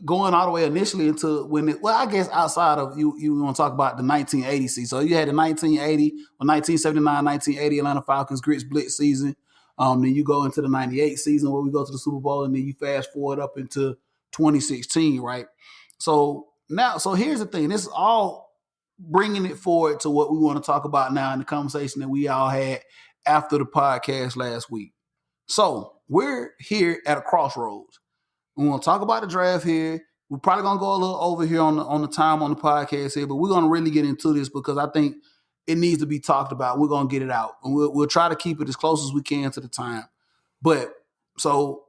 Going all the way initially into I guess outside of you want to talk about the 1980 season. So you had the 1980 or 1979, 1980 Atlanta Falcons Grits Blitz season. Then you go into the 98 season where we go to the Super Bowl, and then you fast forward up into 2016, right? So here's the thing. This is all bringing it forward to what we want to talk about now in the conversation that we all had after the podcast last week. So we're here at a crossroads. We want to talk about the draft here. We're probably gonna go a little over here on the time on the podcast here, but we're gonna really get into this because I think it needs to be talked about. We're gonna get it out, and we'll try to keep it as close as we can to the time. But so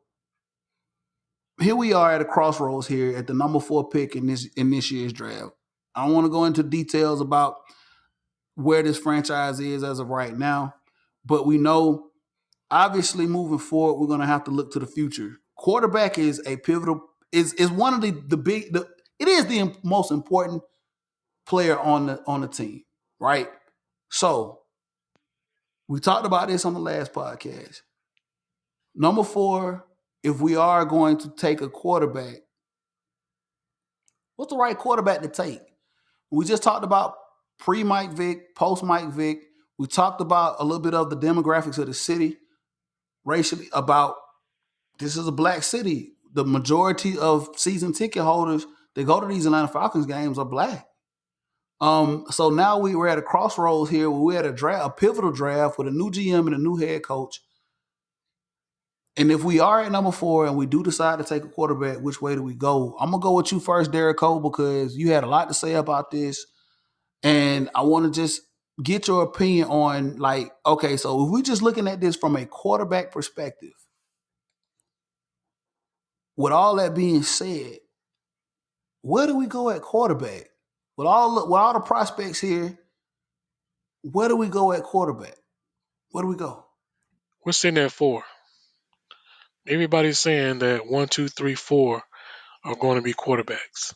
here we are at a crossroads here at the number 4 pick in this year's draft. I don't want to go into details about where this franchise is as of right now, but we know obviously moving forward we're going to have to look to the future. Quarterback is a pivotal is one of it is the most important player on the team, right? So we talked about this on the last podcast. Number 4, if we are going to take a quarterback, what's the right quarterback to take? We just talked about pre-Mike Vick, post-Mike Vick. We talked about a little bit of the demographics of the city, racially, about this is a black city. The majority of season ticket holders that go to these Atlanta Falcons games are black. So now we were at a crossroads here where we had a pivotal draft with a new GM and a new head coach. And if we are at number 4 and we do decide to take a quarterback, which way do we go? I'm gonna go with you first, Derek Cole, because you had a lot to say about this. And I want to just get your opinion on, like, okay, so if we're just looking at this from a quarterback perspective, with all that being said, where do we go at quarterback? With all the prospects here, where do we go at quarterback? Where do we go? We're sitting at 4. Everybody's saying that 1, 2, 3, 4 are going to be quarterbacks.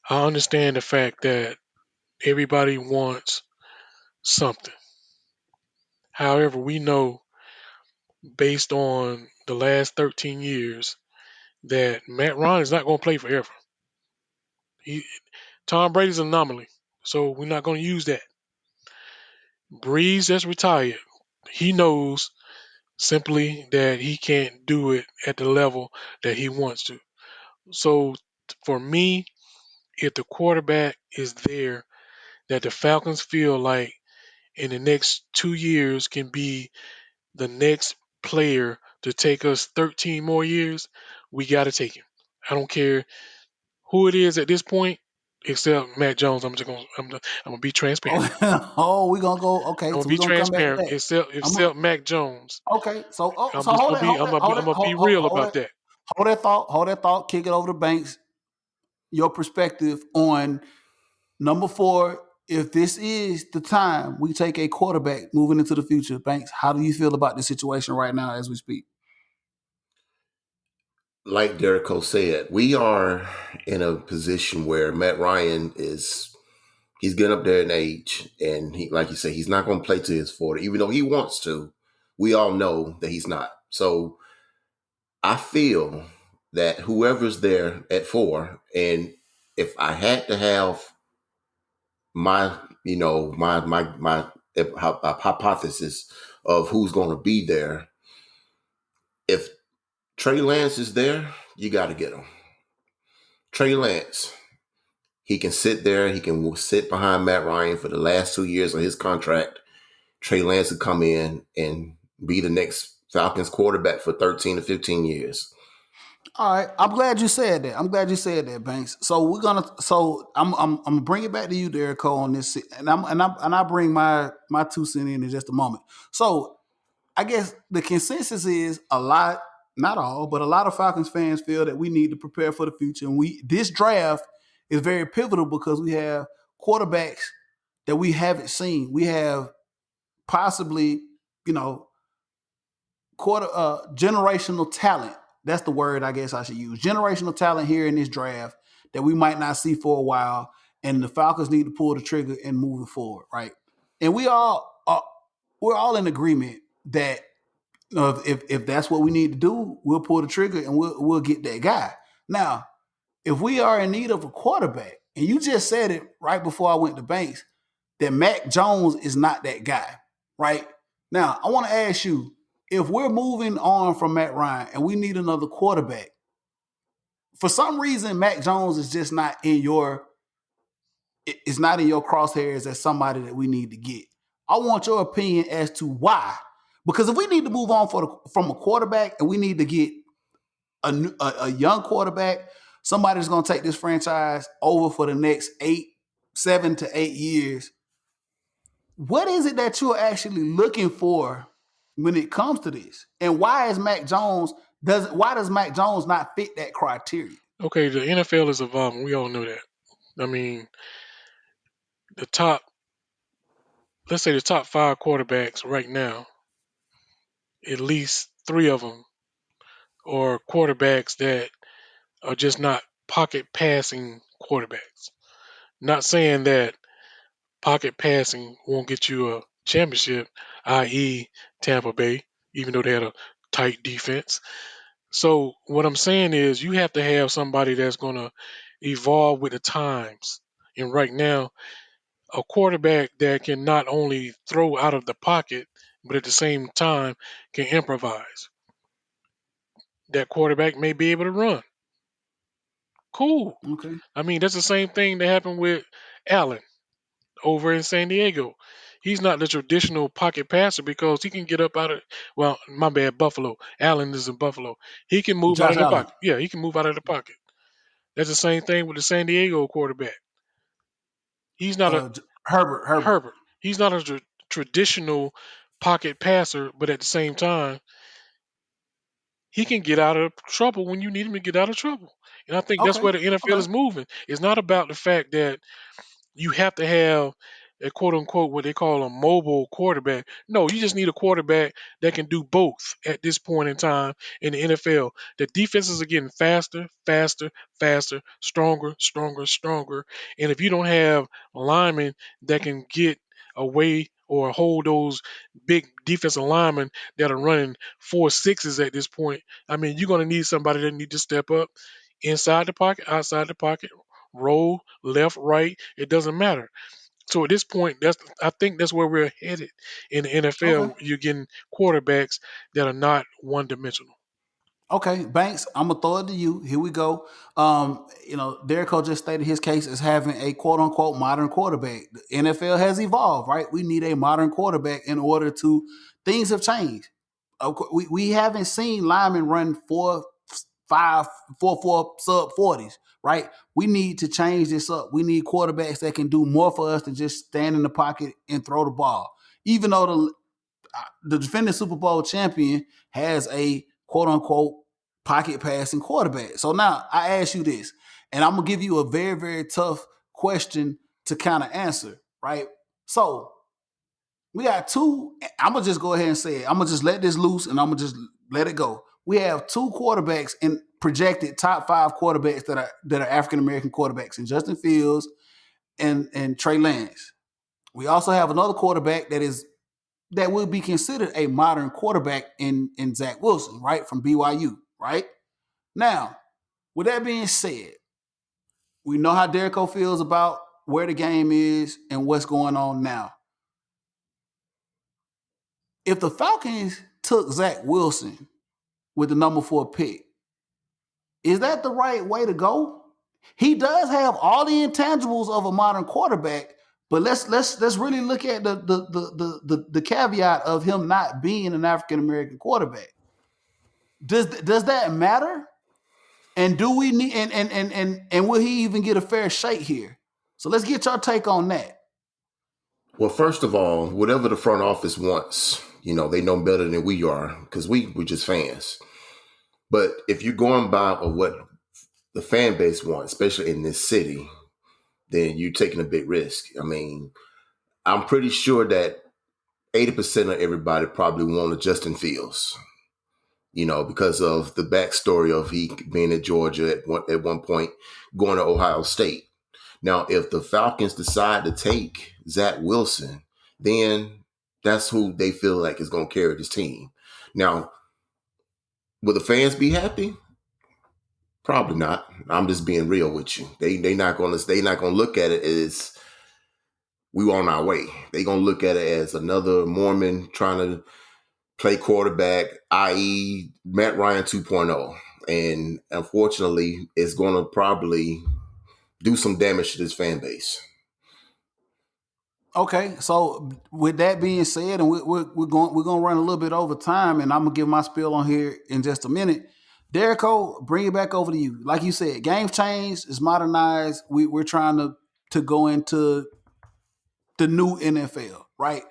I understand the fact that everybody wants something. However, we know based on the last 13 years that Matt Ryan is not going to play forever. Tom Brady's an anomaly, so we're not going to use that. Breeze that's retired. He knows simply that he can't do it at the level that he wants to. So for me, if the quarterback is there that the Falcons feel like in the next 2 years can be the next player to take us 13 more years, we got to take him. I don't care who it is at this point, except Matt Jones. I'm gonna be transparent. Oh, we're gonna go. Okay, I'm gonna so we're be gonna come back to transparent, that. except I'm a, Mac Jones. okay. So I'm just hold gonna it, be hold I'm it, gonna be hold I'm it, gonna be real hold about it, that. hold that thought, kick it over to Banks. Your perspective on number 4, if this is the time we take a quarterback moving into the future, Banks, how do you feel about the situation right now as we speak? Like Derico said, we are in a position where Matt Ryan he's getting up there in age, and he, like you say, he's not going to play to his 40, even though he wants to. We all know that he's not. So I feel that whoever's there at 4, and if I had to have my, my hypothesis of who's going to be there, if Trey Lance is there, you got to get him. Trey Lance, he can sit there. He can sit behind Matt Ryan for the last 2 years of his contract. Trey Lance would come in and be the next Falcons quarterback for 13 to 15 years. All right, I'm glad you said that. I'm glad you said that, Banks. So we're gonna. So I'm gonna bring it back to you, Derek Cole, on this, and I bring my 2 cents in just a moment. So I guess the consensus is a lot, not all, but a lot of Falcons fans feel that we need to prepare for the future, and this draft is very pivotal because we have quarterbacks that we haven't seen. We have possibly, you know, generational talent. That's the word I guess I should use. Generational talent here in this draft that we might not see for a while, and the Falcons need to pull the trigger and move it forward, right? And we're all in agreement that if that's what we need to do, we'll pull the trigger and we'll get that guy. Now, if we are in need of a quarterback, and you just said it right before I went to Banks, that Mac Jones is not that guy, right? Now, I want to ask you, if we're moving on from Matt Ryan and we need another quarterback, for some reason, Mac Jones is just not in your is not in your crosshairs as somebody that we need to get. I want your opinion as to why. Because if we need to move on from a quarterback and we need to get a young quarterback, somebody that's going to take this franchise over for the next 7 to 8 years, what is it that you're actually looking for when it comes to this? And why is why does Mac Jones not fit that criteria? Okay, the NFL is evolving. We all know that. I mean, the top, let's say the top 5 quarterbacks right now, at least 3 of them are quarterbacks that are just not pocket passing quarterbacks. Not saying that pocket passing won't get you a championship, i.e., Tampa Bay, even though they had a tight defense. So what I'm saying is you have to have somebody that's going to evolve with the times. And right now, a quarterback that can not only throw out of the pocket, but at the same time can improvise. That quarterback may be able to run. Cool. Okay. I mean, that's the same thing that happened with Allen over in San Diego. He's not the traditional pocket passer because he can get up out of, well, my bad, Buffalo. Allen is in Buffalo. He can move out Josh of the Allen. pocket. Yeah, he can move out of the pocket. That's the same thing with the San Diego quarterback. He's not a Herbert. Herbert. He's not a traditional pocket passer, but at the same time, he can get out of trouble when you need him to get out of trouble. And I think that's Okay. where the NFL Okay. is moving. It's not about the fact that you have to have a quote unquote what they call a mobile quarterback. No, you just need a quarterback that can do both at this point in time in the NFL. The defenses are getting faster, faster, faster, stronger, stronger, stronger. And if you don't have linemen that can get away or hold those big defensive linemen that are running 4.6s at this point, I mean, you're going to need somebody that need to step up inside the pocket, outside the pocket, roll left, right. It doesn't matter. So at this point, I think that's where we're headed in the Okay. NFL. You're getting quarterbacks that are not one dimensional. Okay, Banks, I'm gonna throw it to you. Here we go. Derek Carr just stated his case as having a quote unquote modern quarterback. The NFL has evolved, right? We need a modern quarterback in order to things have changed. We haven't seen linemen run 4.5, 4.4 sub 40s, right? We need to change this up. We need quarterbacks that can do more for us than just stand in the pocket and throw the ball. Even though the defending Super Bowl champion has a quote unquote pocket passing quarterback. So now I ask you this, and I'm gonna give you a very, very tough question to kind of answer, right? So we got two. I'm gonna just go ahead and say it. I'm gonna just let this loose and I'm gonna just let it go. We have two quarterbacks in projected top 5 quarterbacks that are African American quarterbacks, and Justin Fields and Trey Lance. We also have another quarterback that would be considered a modern quarterback in Zach Wilson, right, from BYU, right? Now, with that being said, we know how Derek Carr feels about where the game is and what's going on now. If the Falcons took Zach Wilson with the number 4 pick, is that the right way to go? He does have all the intangibles of a modern quarterback, but let's really look at the caveat of him not being an African American quarterback. Does that matter? And do we need and will he even get a fair shake here? So let's get your take on that. Well, first of all, whatever the front office wants, they know better than we are because we're just fans. But if you're going by what the fan base wants, especially in this city, then you're taking a big risk. I mean, I'm pretty sure that 80% of everybody probably wanted Justin Fields, because of the backstory of he being at Georgia at one point, going to Ohio State. Now, if the Falcons decide to take Zach Wilson, then that's who they feel like is going to carry this team. Now, will the fans be happy? Probably not. I'm just being real with you. They not going to look at it as we on our way. They going to look at it as another Mormon trying to play quarterback, i.e. Matt Ryan 2.0. And unfortunately, it's going to probably do some damage to this fan base. Okay, so with that being said, and we're gonna run a little bit over time, and I'm gonna give my spiel on here in just a minute. Derico, bring it back over to you. Like you said, games changed, it's modernized. We're trying to go into the new NFL, right?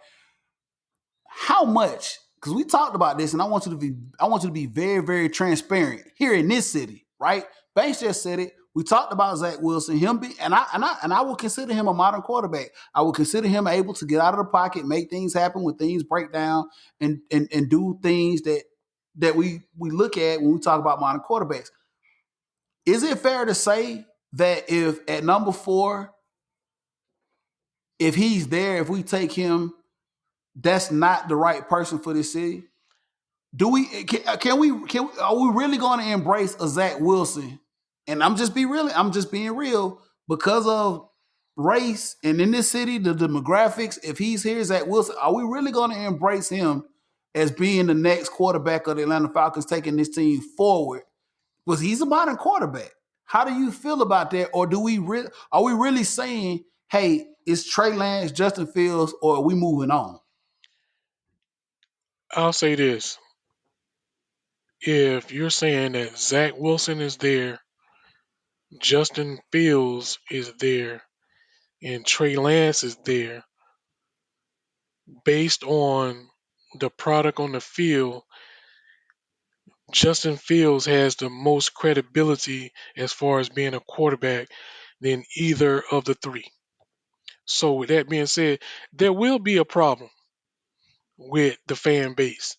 How much? Because we talked about this, and I want you to be very, very transparent here in this city, right? Banks just said it. We talked about Zach Wilson, him be, and I will consider him a modern quarterback. I will consider him able to get out of the pocket, make things happen when things break down, and do things that we look at when we talk about modern quarterbacks. Is it fair to say that if at number 4, if he's there, if we take him, that's not the right person for this city? Do we can are we really going to embrace a Zach Wilson? And I'm just being real because of race and in this city, the demographics. If he's here, Zach Wilson, are we really going to embrace him as being the next quarterback of the Atlanta Falcons, taking this team forward? Because he's a modern quarterback. How do you feel about that? Or are we really saying, hey, it's Trey Lance, Justin Fields, or are we moving on? I'll say this: if you're saying that Zach Wilson is there, Justin Fields is there, and Trey Lance is there, based on the product on the field, Justin Fields has the most credibility as far as being a quarterback than either of the three. So, with that being said, there will be a problem with the fan base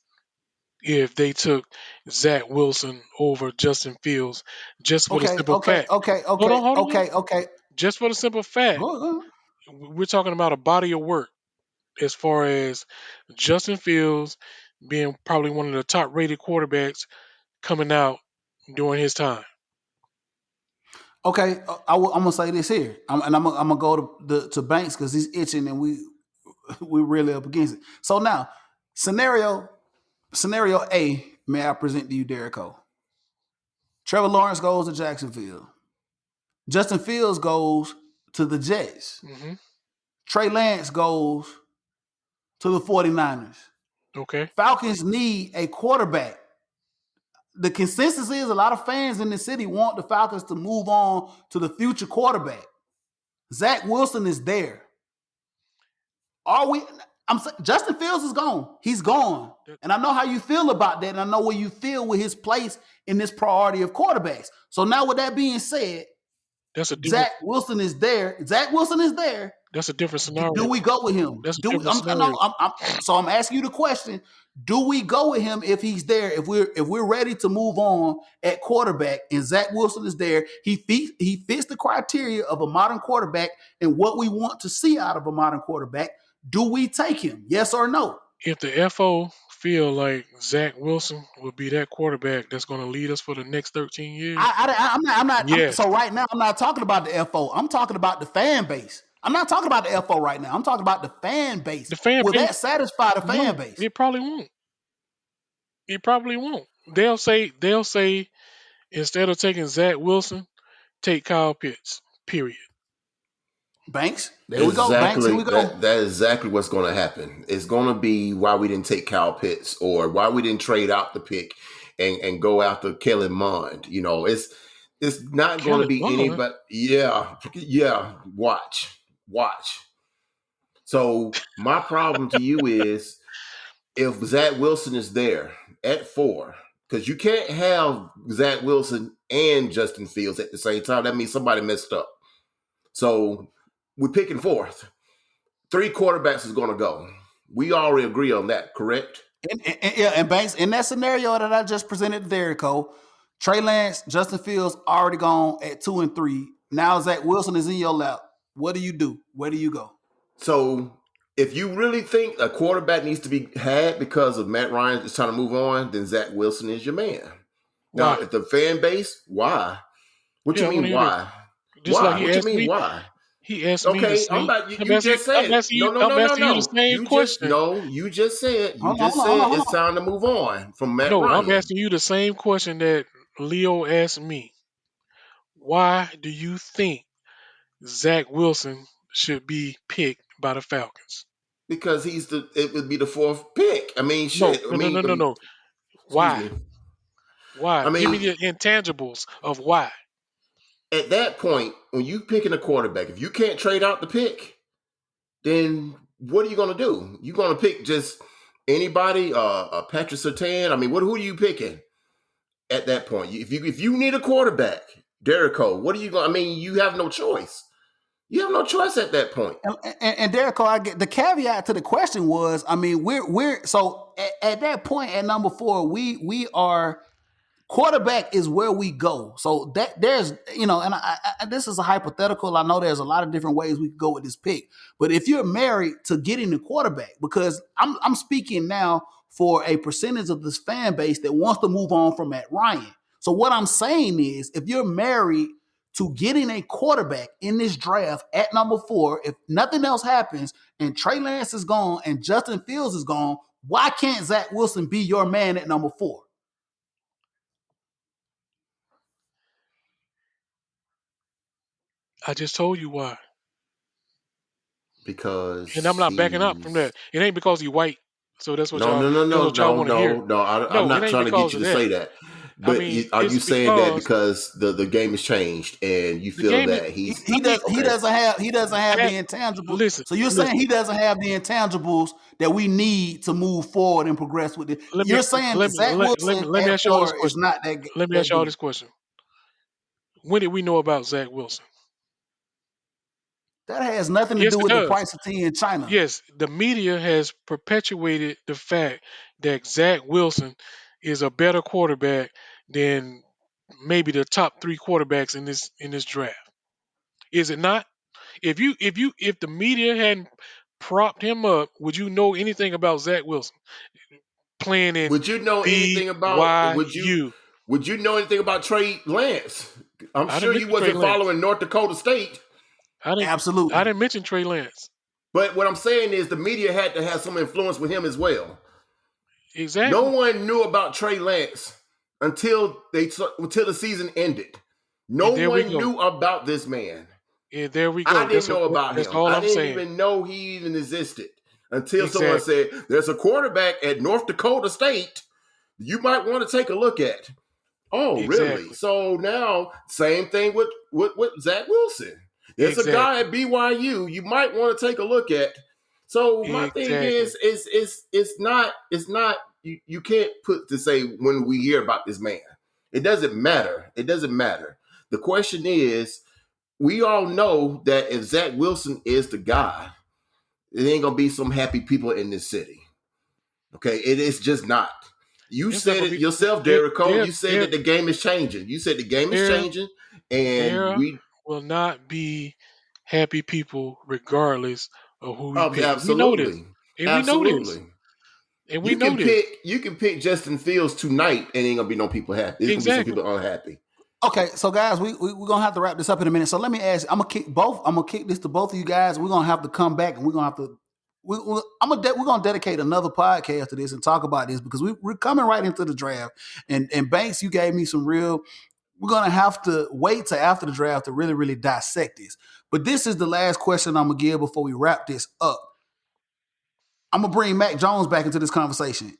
if they took Zach Wilson over Justin Fields just for the Okay, simple okay, fact. okay, Hold on, okay, hold on. okay, okay. Just for the simple fact, Go. we're talking about a body of work as far as Justin Fields being probably one of the top rated quarterbacks coming out during his time. Okay, I'm gonna say this here, I'm gonna go to Banks because he's itching, and we really up against it. So now, scenario A, may I present to you, Derico? Trevor Lawrence goes to Jacksonville. Justin Fields goes to the Jets. Hmm. Trey Lance goes to the 49ers. Okay, Falcons need a quarterback. The consensus is a lot of fans in the city want the Falcons to move on to the future quarterback. Zach Wilson is there. Are we? I'm saying Justin Fields is gone. He's gone. that, And I know how you feel about that. And I know where you feel with his place in this priority of quarterbacks. So now, with that being said, that's a different. Zach Wilson is there. Zach Wilson is there. That's a different Do scenario. we go with him? That's a Do we, different no, scenario. so I'm asking you the question: do we go with him if he's there? If we're ready to move on at quarterback, and Zach Wilson is there, he fits the criteria of a modern quarterback and what we want to see out of a modern quarterback. Do we take him? Yes or no? If the FO feel like Zach Wilson will be that quarterback that's going to lead us for the next 13 years, I'm not. yes. So right now, I'm not talking about the FO. I'm talking about the fan base. I'm not talking about the FO right now. I'm talking about the fan base. The fan Will base, that satisfy the fan no, base? it probably won't. It probably won't. They'll say instead of taking Zach Wilson, take Kyle Pitts. Period. Banks. There we go. Banks. Here Exactly. we go. That is exactly what's going to happen. It's going to be why we didn't take Kyle Pitts or why we didn't trade out the pick and go after Kellen Mond. It's not going to Kellen be any Mond. but yeah. Watch. So my problem to you is if Zach Wilson is there at 4, because you can't have Zach Wilson and Justin Fields at the same time. That means somebody messed up. So we're picking fourth. 3 quarterbacks is going to go. We already agree on that, correct? Yeah, and Banks, in that scenario that I just presented to Derico, Trey Lance, Justin Fields already gone at 2 and 3. Now Zach Wilson is in your lap. What do you do? Where do you go? So if you really think a quarterback needs to be had because of Matt Ryan is trying to move on, then Zach Wilson is your man. Now, Why? if the fan base, why? What you Yeah, I want to mean hear this. why? Just like Why? he What you asked mean me. why? He asked me the Okay, I'm same. about you just I'm said asking you. no, no, I'm no, no, asking you the no. same You just question. no, you Hold on, just hold on, hold on, said hold it's on. time to move on from Matt No, I'm Ryan. asking you the same question that Leo asked me. Why do you think Zach Wilson should be picked by the Falcons? Because it would be the fourth pick. I mean, No, shit. I no, no, mean, no, no, no. excuse Why? me. Why? I Give me mean, the intangibles of why. at that point, when you picking a quarterback, if you can't trade out the pick, then what are you going to do? You going to pick just anybody? Patrick Surtain? I mean, who are you picking at that point? If you need a quarterback, Derek Cole, what are you going? I mean, you have no choice. You have no choice at that point. And Derek, I get the caveat to the question was, I mean, we're so at that point at number 4, we are quarterback is where we go. So that there's, and this is a hypothetical. I know there's a lot of different ways we could go with this pick, but if you're married to getting the quarterback, because I'm speaking now for a percentage of this fan base that wants to move on from Matt Ryan. So what I'm saying is, if you're married to getting a quarterback in this draft at number 4, if nothing else happens and Trey Lance is gone and Justin Fields is gone, why can't Zach Wilson be your man at number 4? I just told you why. And I'm Because not backing up from he's that. It ain't because he's white. So no, no, no, that's no, what y'all no, want to hear. no, no. I'm No, it not ain't trying to get because you of to that. say that. I But mean, are you it's saying that because because the game has changed and you the feel game is. that he's He I mean, does. He okay? doesn't have the Zach, intangibles. listen, So you're saying listen. he doesn't have the intangibles that we need to move forward and progress with it. Let me You're saying that let me Zach let, let me Wilson let me at ask y'all this 4 is question. not Let me ask that y'all dude. this question. When did we know about Zach Wilson? That has nothing to Yes, do it with the does. price of tea in China. Yes, the media has perpetuated the fact that Zach Wilson is a better quarterback than maybe the top 3 quarterbacks in this draft. Is it not? If the media hadn't propped him up, would you know anything about Zach Wilson playing in Would you know anything about? BYU? Would you know anything about Trey Lance? I'm I didn't sure you mention Trey wasn't Lance. following North Dakota State. I didn't I Absolutely. didn't mention Trey Lance. But what I'm saying is the media had to have some influence with him as well. No Exactly. one knew about Trey Lance until the season ended. No And there we one go. knew about this man. And there we I go. didn't know about That's him. all I I'm didn't saying. even know he even existed until someone Exactly. said, "There's a quarterback at North Dakota State you might want to take a look at." Oh, really? Exactly. So now, same thing with Zach Wilson. There's a guy Exactly. at BYU you might want to take a look at. So my thing Exactly. is it's not you can't put to say when we hear about this man. It doesn't matter. It doesn't matter. The question is, we all know that if Zach Wilson is the guy, it ain't gonna be some happy people in this city. Okay, it is just not. You It's not said gonna it be yourself, there. Derek Cole. You said that the game is changing. You said the game is There. changing, and There we will not be happy people regardless of who we pick. And we know this. absolutely, And we know this. absolutely. And we know this. You can pick Justin Fields tonight, and ain't gonna be no people happy. There's gonna be some Exactly. people unhappy. Okay, so guys, we're gonna have to wrap this up in a minute. So let me ask. I'm gonna kick this to both of you guys. We're gonna have to come back and we're gonna have to. We're gonna dedicate another podcast to this and talk about this because we're coming right into the draft. And Banks, you gave me some real. We're gonna have to wait till after the draft to really dissect this. But this is the last question I'm gonna give before we wrap this up. I'm gonna bring Mac Jones back into this conversation.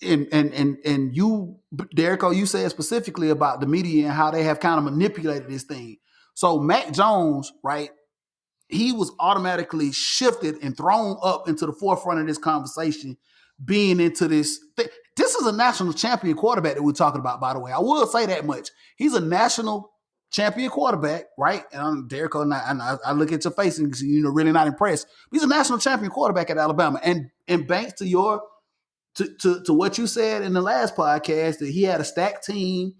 And you, Derrico, you said specifically about the media and how they have kind of manipulated this thing. So Mac Jones, right? He was automatically shifted and thrown up into the forefront of this conversation, being into this. This is a national champion quarterback that we're talking about, by the way. I will say that much. He's a national champion quarterback, right? And I'm Derrico, and I look at your face and really not impressed. He's a national champion quarterback at Alabama. And Banks, to your to what you said in the last podcast, that he had a stacked team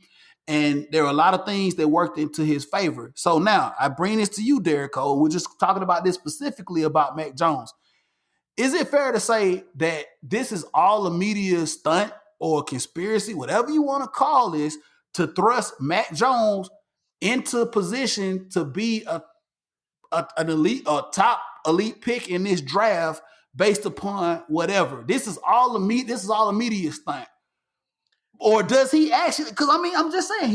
and there are a lot of things that worked into his favor. So now I bring this to you, Derek Cole. We're just talking about this specifically about Mac Jones. Is it fair to say that this is all a media stunt or conspiracy, whatever you want to call this, to thrust Mac Jones into position to be an elite or top elite pick in this draft based upon whatever? This is all the media stunt. Or does he actually? Because I mean, I'm just saying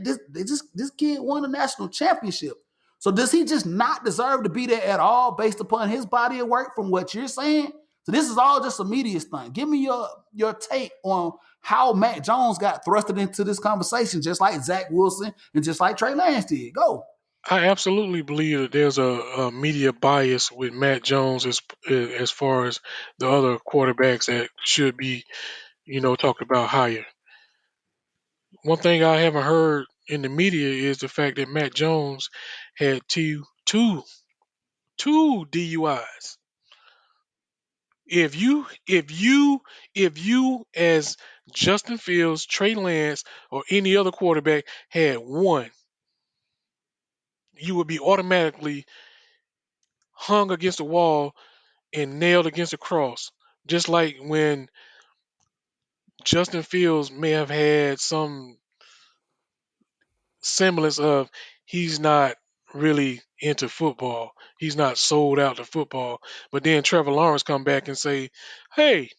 this kid won a national championship. So does he just not deserve to be there at all based upon his body of work from what you're saying? So this is all just a media stunt. Give me your take on how Mac Jones got thrusted into this conversation, just like Zach Wilson and just like Trey Lance did. Go. I absolutely believe that there's a media bias with Matt Jones as far as the other quarterbacks that should be, talked about higher. One thing I haven't heard in the media is the fact that Matt Jones had two DUIs. If you as Justin Fields, Trey Lance, or any other quarterback had one, you would be automatically hung against the wall and nailed against a cross. Just like when Justin Fields may have had some semblance of he's not really into football. He's not sold out to football. But then Trevor Lawrence come back and say, "Hey,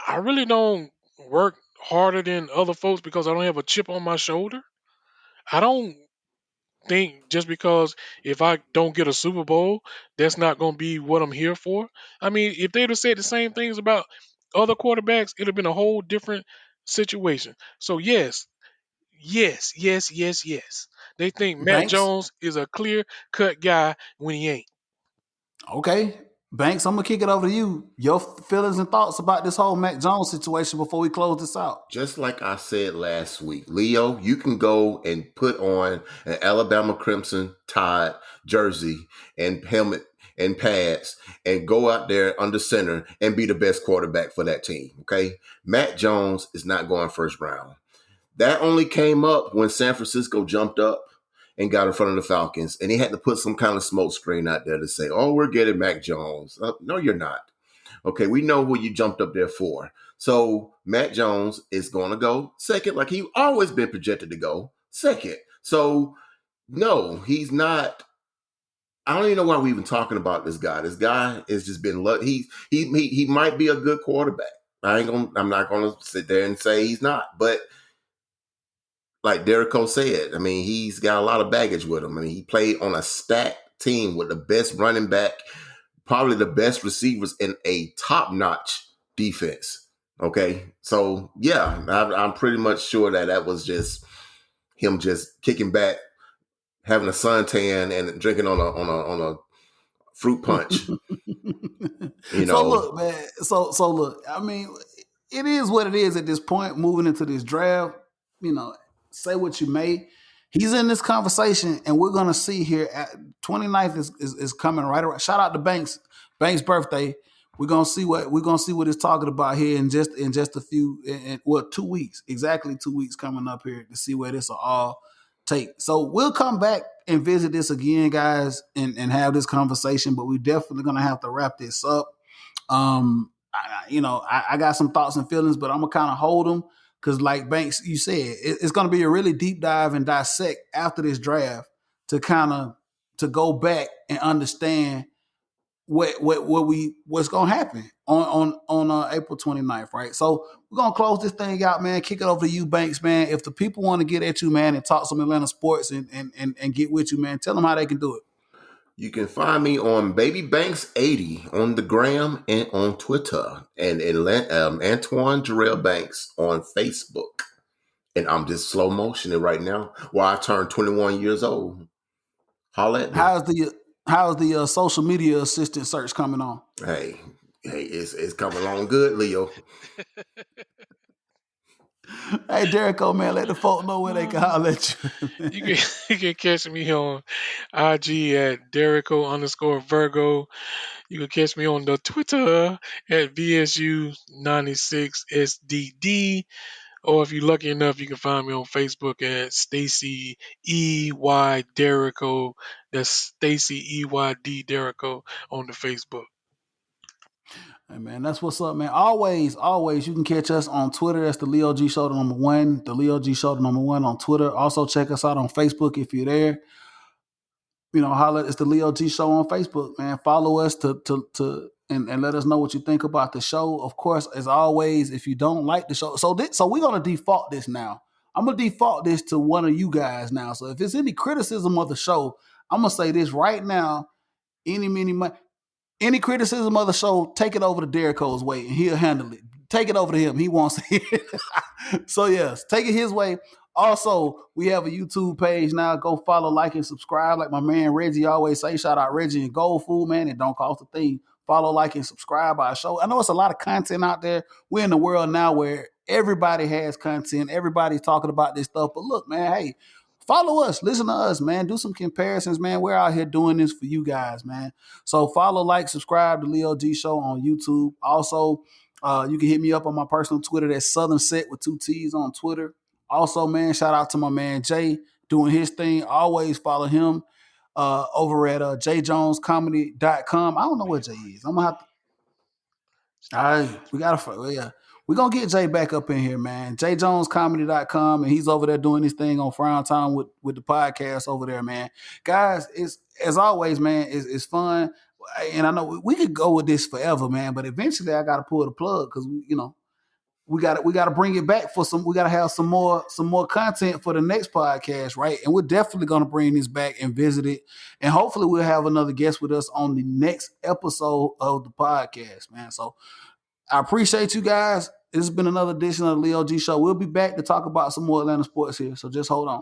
I really don't work harder than other folks because I don't have a chip on my shoulder. I don't think just because if I don't get a Super Bowl, that's not going to be what I'm here for." I mean, if they'd have said the same things about other quarterbacks, it'd have been a whole different situation. So yes, yes, yes, yes, yes. They think Matt Banks. Jones is a clear cut guy when he ain't. Okay. Banks, I'm gonna kick it over to you. Your feelings and thoughts about this whole Mac Jones situation before we close this out. Just like I said last week, Leo, you can go and put on an Alabama Crimson Tide jersey and helmet and pads and go out there under center and be the best quarterback for that team. Okay. Matt Jones is not going first round. That only came up when San Francisco jumped up and got in front of the Falcons, and he had to put some kind of smoke screen out there to say, "Oh, we're getting Mac Jones." No, you're not. Okay, we know what you jumped up there for. So Matt Jones is going to go second, like he always been projected to go second. So no, he's not. I don't even know why we're even talking about this guy. This guy has just been he might be a good quarterback. I'm not gonna sit there and say he's not, but like Derico said, I mean, he's got a lot of baggage with him. I mean, he played on a stacked team with the best running back, probably the best receivers, in a top-notch defense. Okay, so yeah, I'm pretty much sure that was just him just kicking back, having a suntan, and drinking on a fruit punch. You So know, look, man. So look. I mean, it is what it is at this point. Moving into this draft, you know, say what you may. He's in this conversation, and we're gonna see here. At 29th is coming right around. Shout out to Banks. Banks' birthday. We're gonna see what it's talking about here in just a few 2 weeks, exactly 2 weeks coming up here to see where this will all take. So we'll come back and visit this again, guys, and have this conversation. But we're definitely gonna have to wrap this up. I got some thoughts and feelings, but I'm gonna kind of hold them because, like Banks, you said, it's gonna be a really deep dive and dissect after this draft to kind of to go back and understand what's gonna happen on April 29th, right? So we're gonna close this thing out, man. Kick it over to you, Banks, man. If the people want to get at you, man, and talk some Atlanta sports and get with you, man, tell them how they can do it. you can find me on Baby Banks 80 on the gram and on Twitter, and Antoine Jarrell Banks on Facebook. And I'm just slow motioning right now while I turn 21 years old. Holla at me. How's the social media assistant search coming on? Hey, it's coming along good, Leo. Hey, Derico, man, let the folk know where they can holler at you. You can you can catch me on IG at Derico_Virgo. You can catch me on the Twitter at VSU96SDD. Or if you're lucky enough, you can find me on Facebook at Stacy EY Derico. That's Stacy EYD Derico on the Facebook. Hey man, that's what's up, man. Always, you can catch us on Twitter. That's the Leo G Show, the number one. The Leo G Show, the number one on Twitter. Also, check us out on Facebook if you're there. Holla, it's the Leo G Show on Facebook, man. Follow us and let us know what you think about the show. Of course, as always, if you don't like the show, so we're gonna default this now. I'm gonna default this to one of you guys now. So if it's any criticism of the show, I'm gonna say this right now. Any criticism of the show, take it over to Derico's way and he'll handle it. Take it over to him. He wants to hear it. So yes, take it his way. Also, we have a YouTube page now. Go follow, like, and subscribe. Like my man Reggie always say, shout out Reggie and Gold Food, man. It don't cost a thing. Follow, like, and subscribe our show. I know it's a lot of content out there. We're in a world now where everybody has content. Everybody's talking about this stuff. But look, man, hey, follow us. Listen to us, man. Do some comparisons, man. We're out here doing this for you guys, man. So follow, like, subscribe to Leo G Show on YouTube. Also, you can hit me up on my personal Twitter. That's Southern Set with 2 T's on Twitter. Also, man, shout out to my man Jay doing his thing. Always follow him over at jjonescomedy.com. I don't know where Jay is. I'm gonna have to. We gotta, yeah. We're gonna get Jay back up in here, man. jjonescomedy.com, and he's over there doing his thing on Frown Time with the podcast over there, man. Guys, it's as always, man, it's fun. And I know we could go with this forever, man, but eventually I gotta pull the plug because we gotta bring it back for some. We gotta have some more content for the next podcast, right? And we're definitely gonna bring this back and visit it, and hopefully we'll have another guest with us on the next episode of the podcast, man. So I appreciate you guys. This has been another edition of the Leo G Show. We'll be back to talk about some more Atlanta sports here. So just hold on.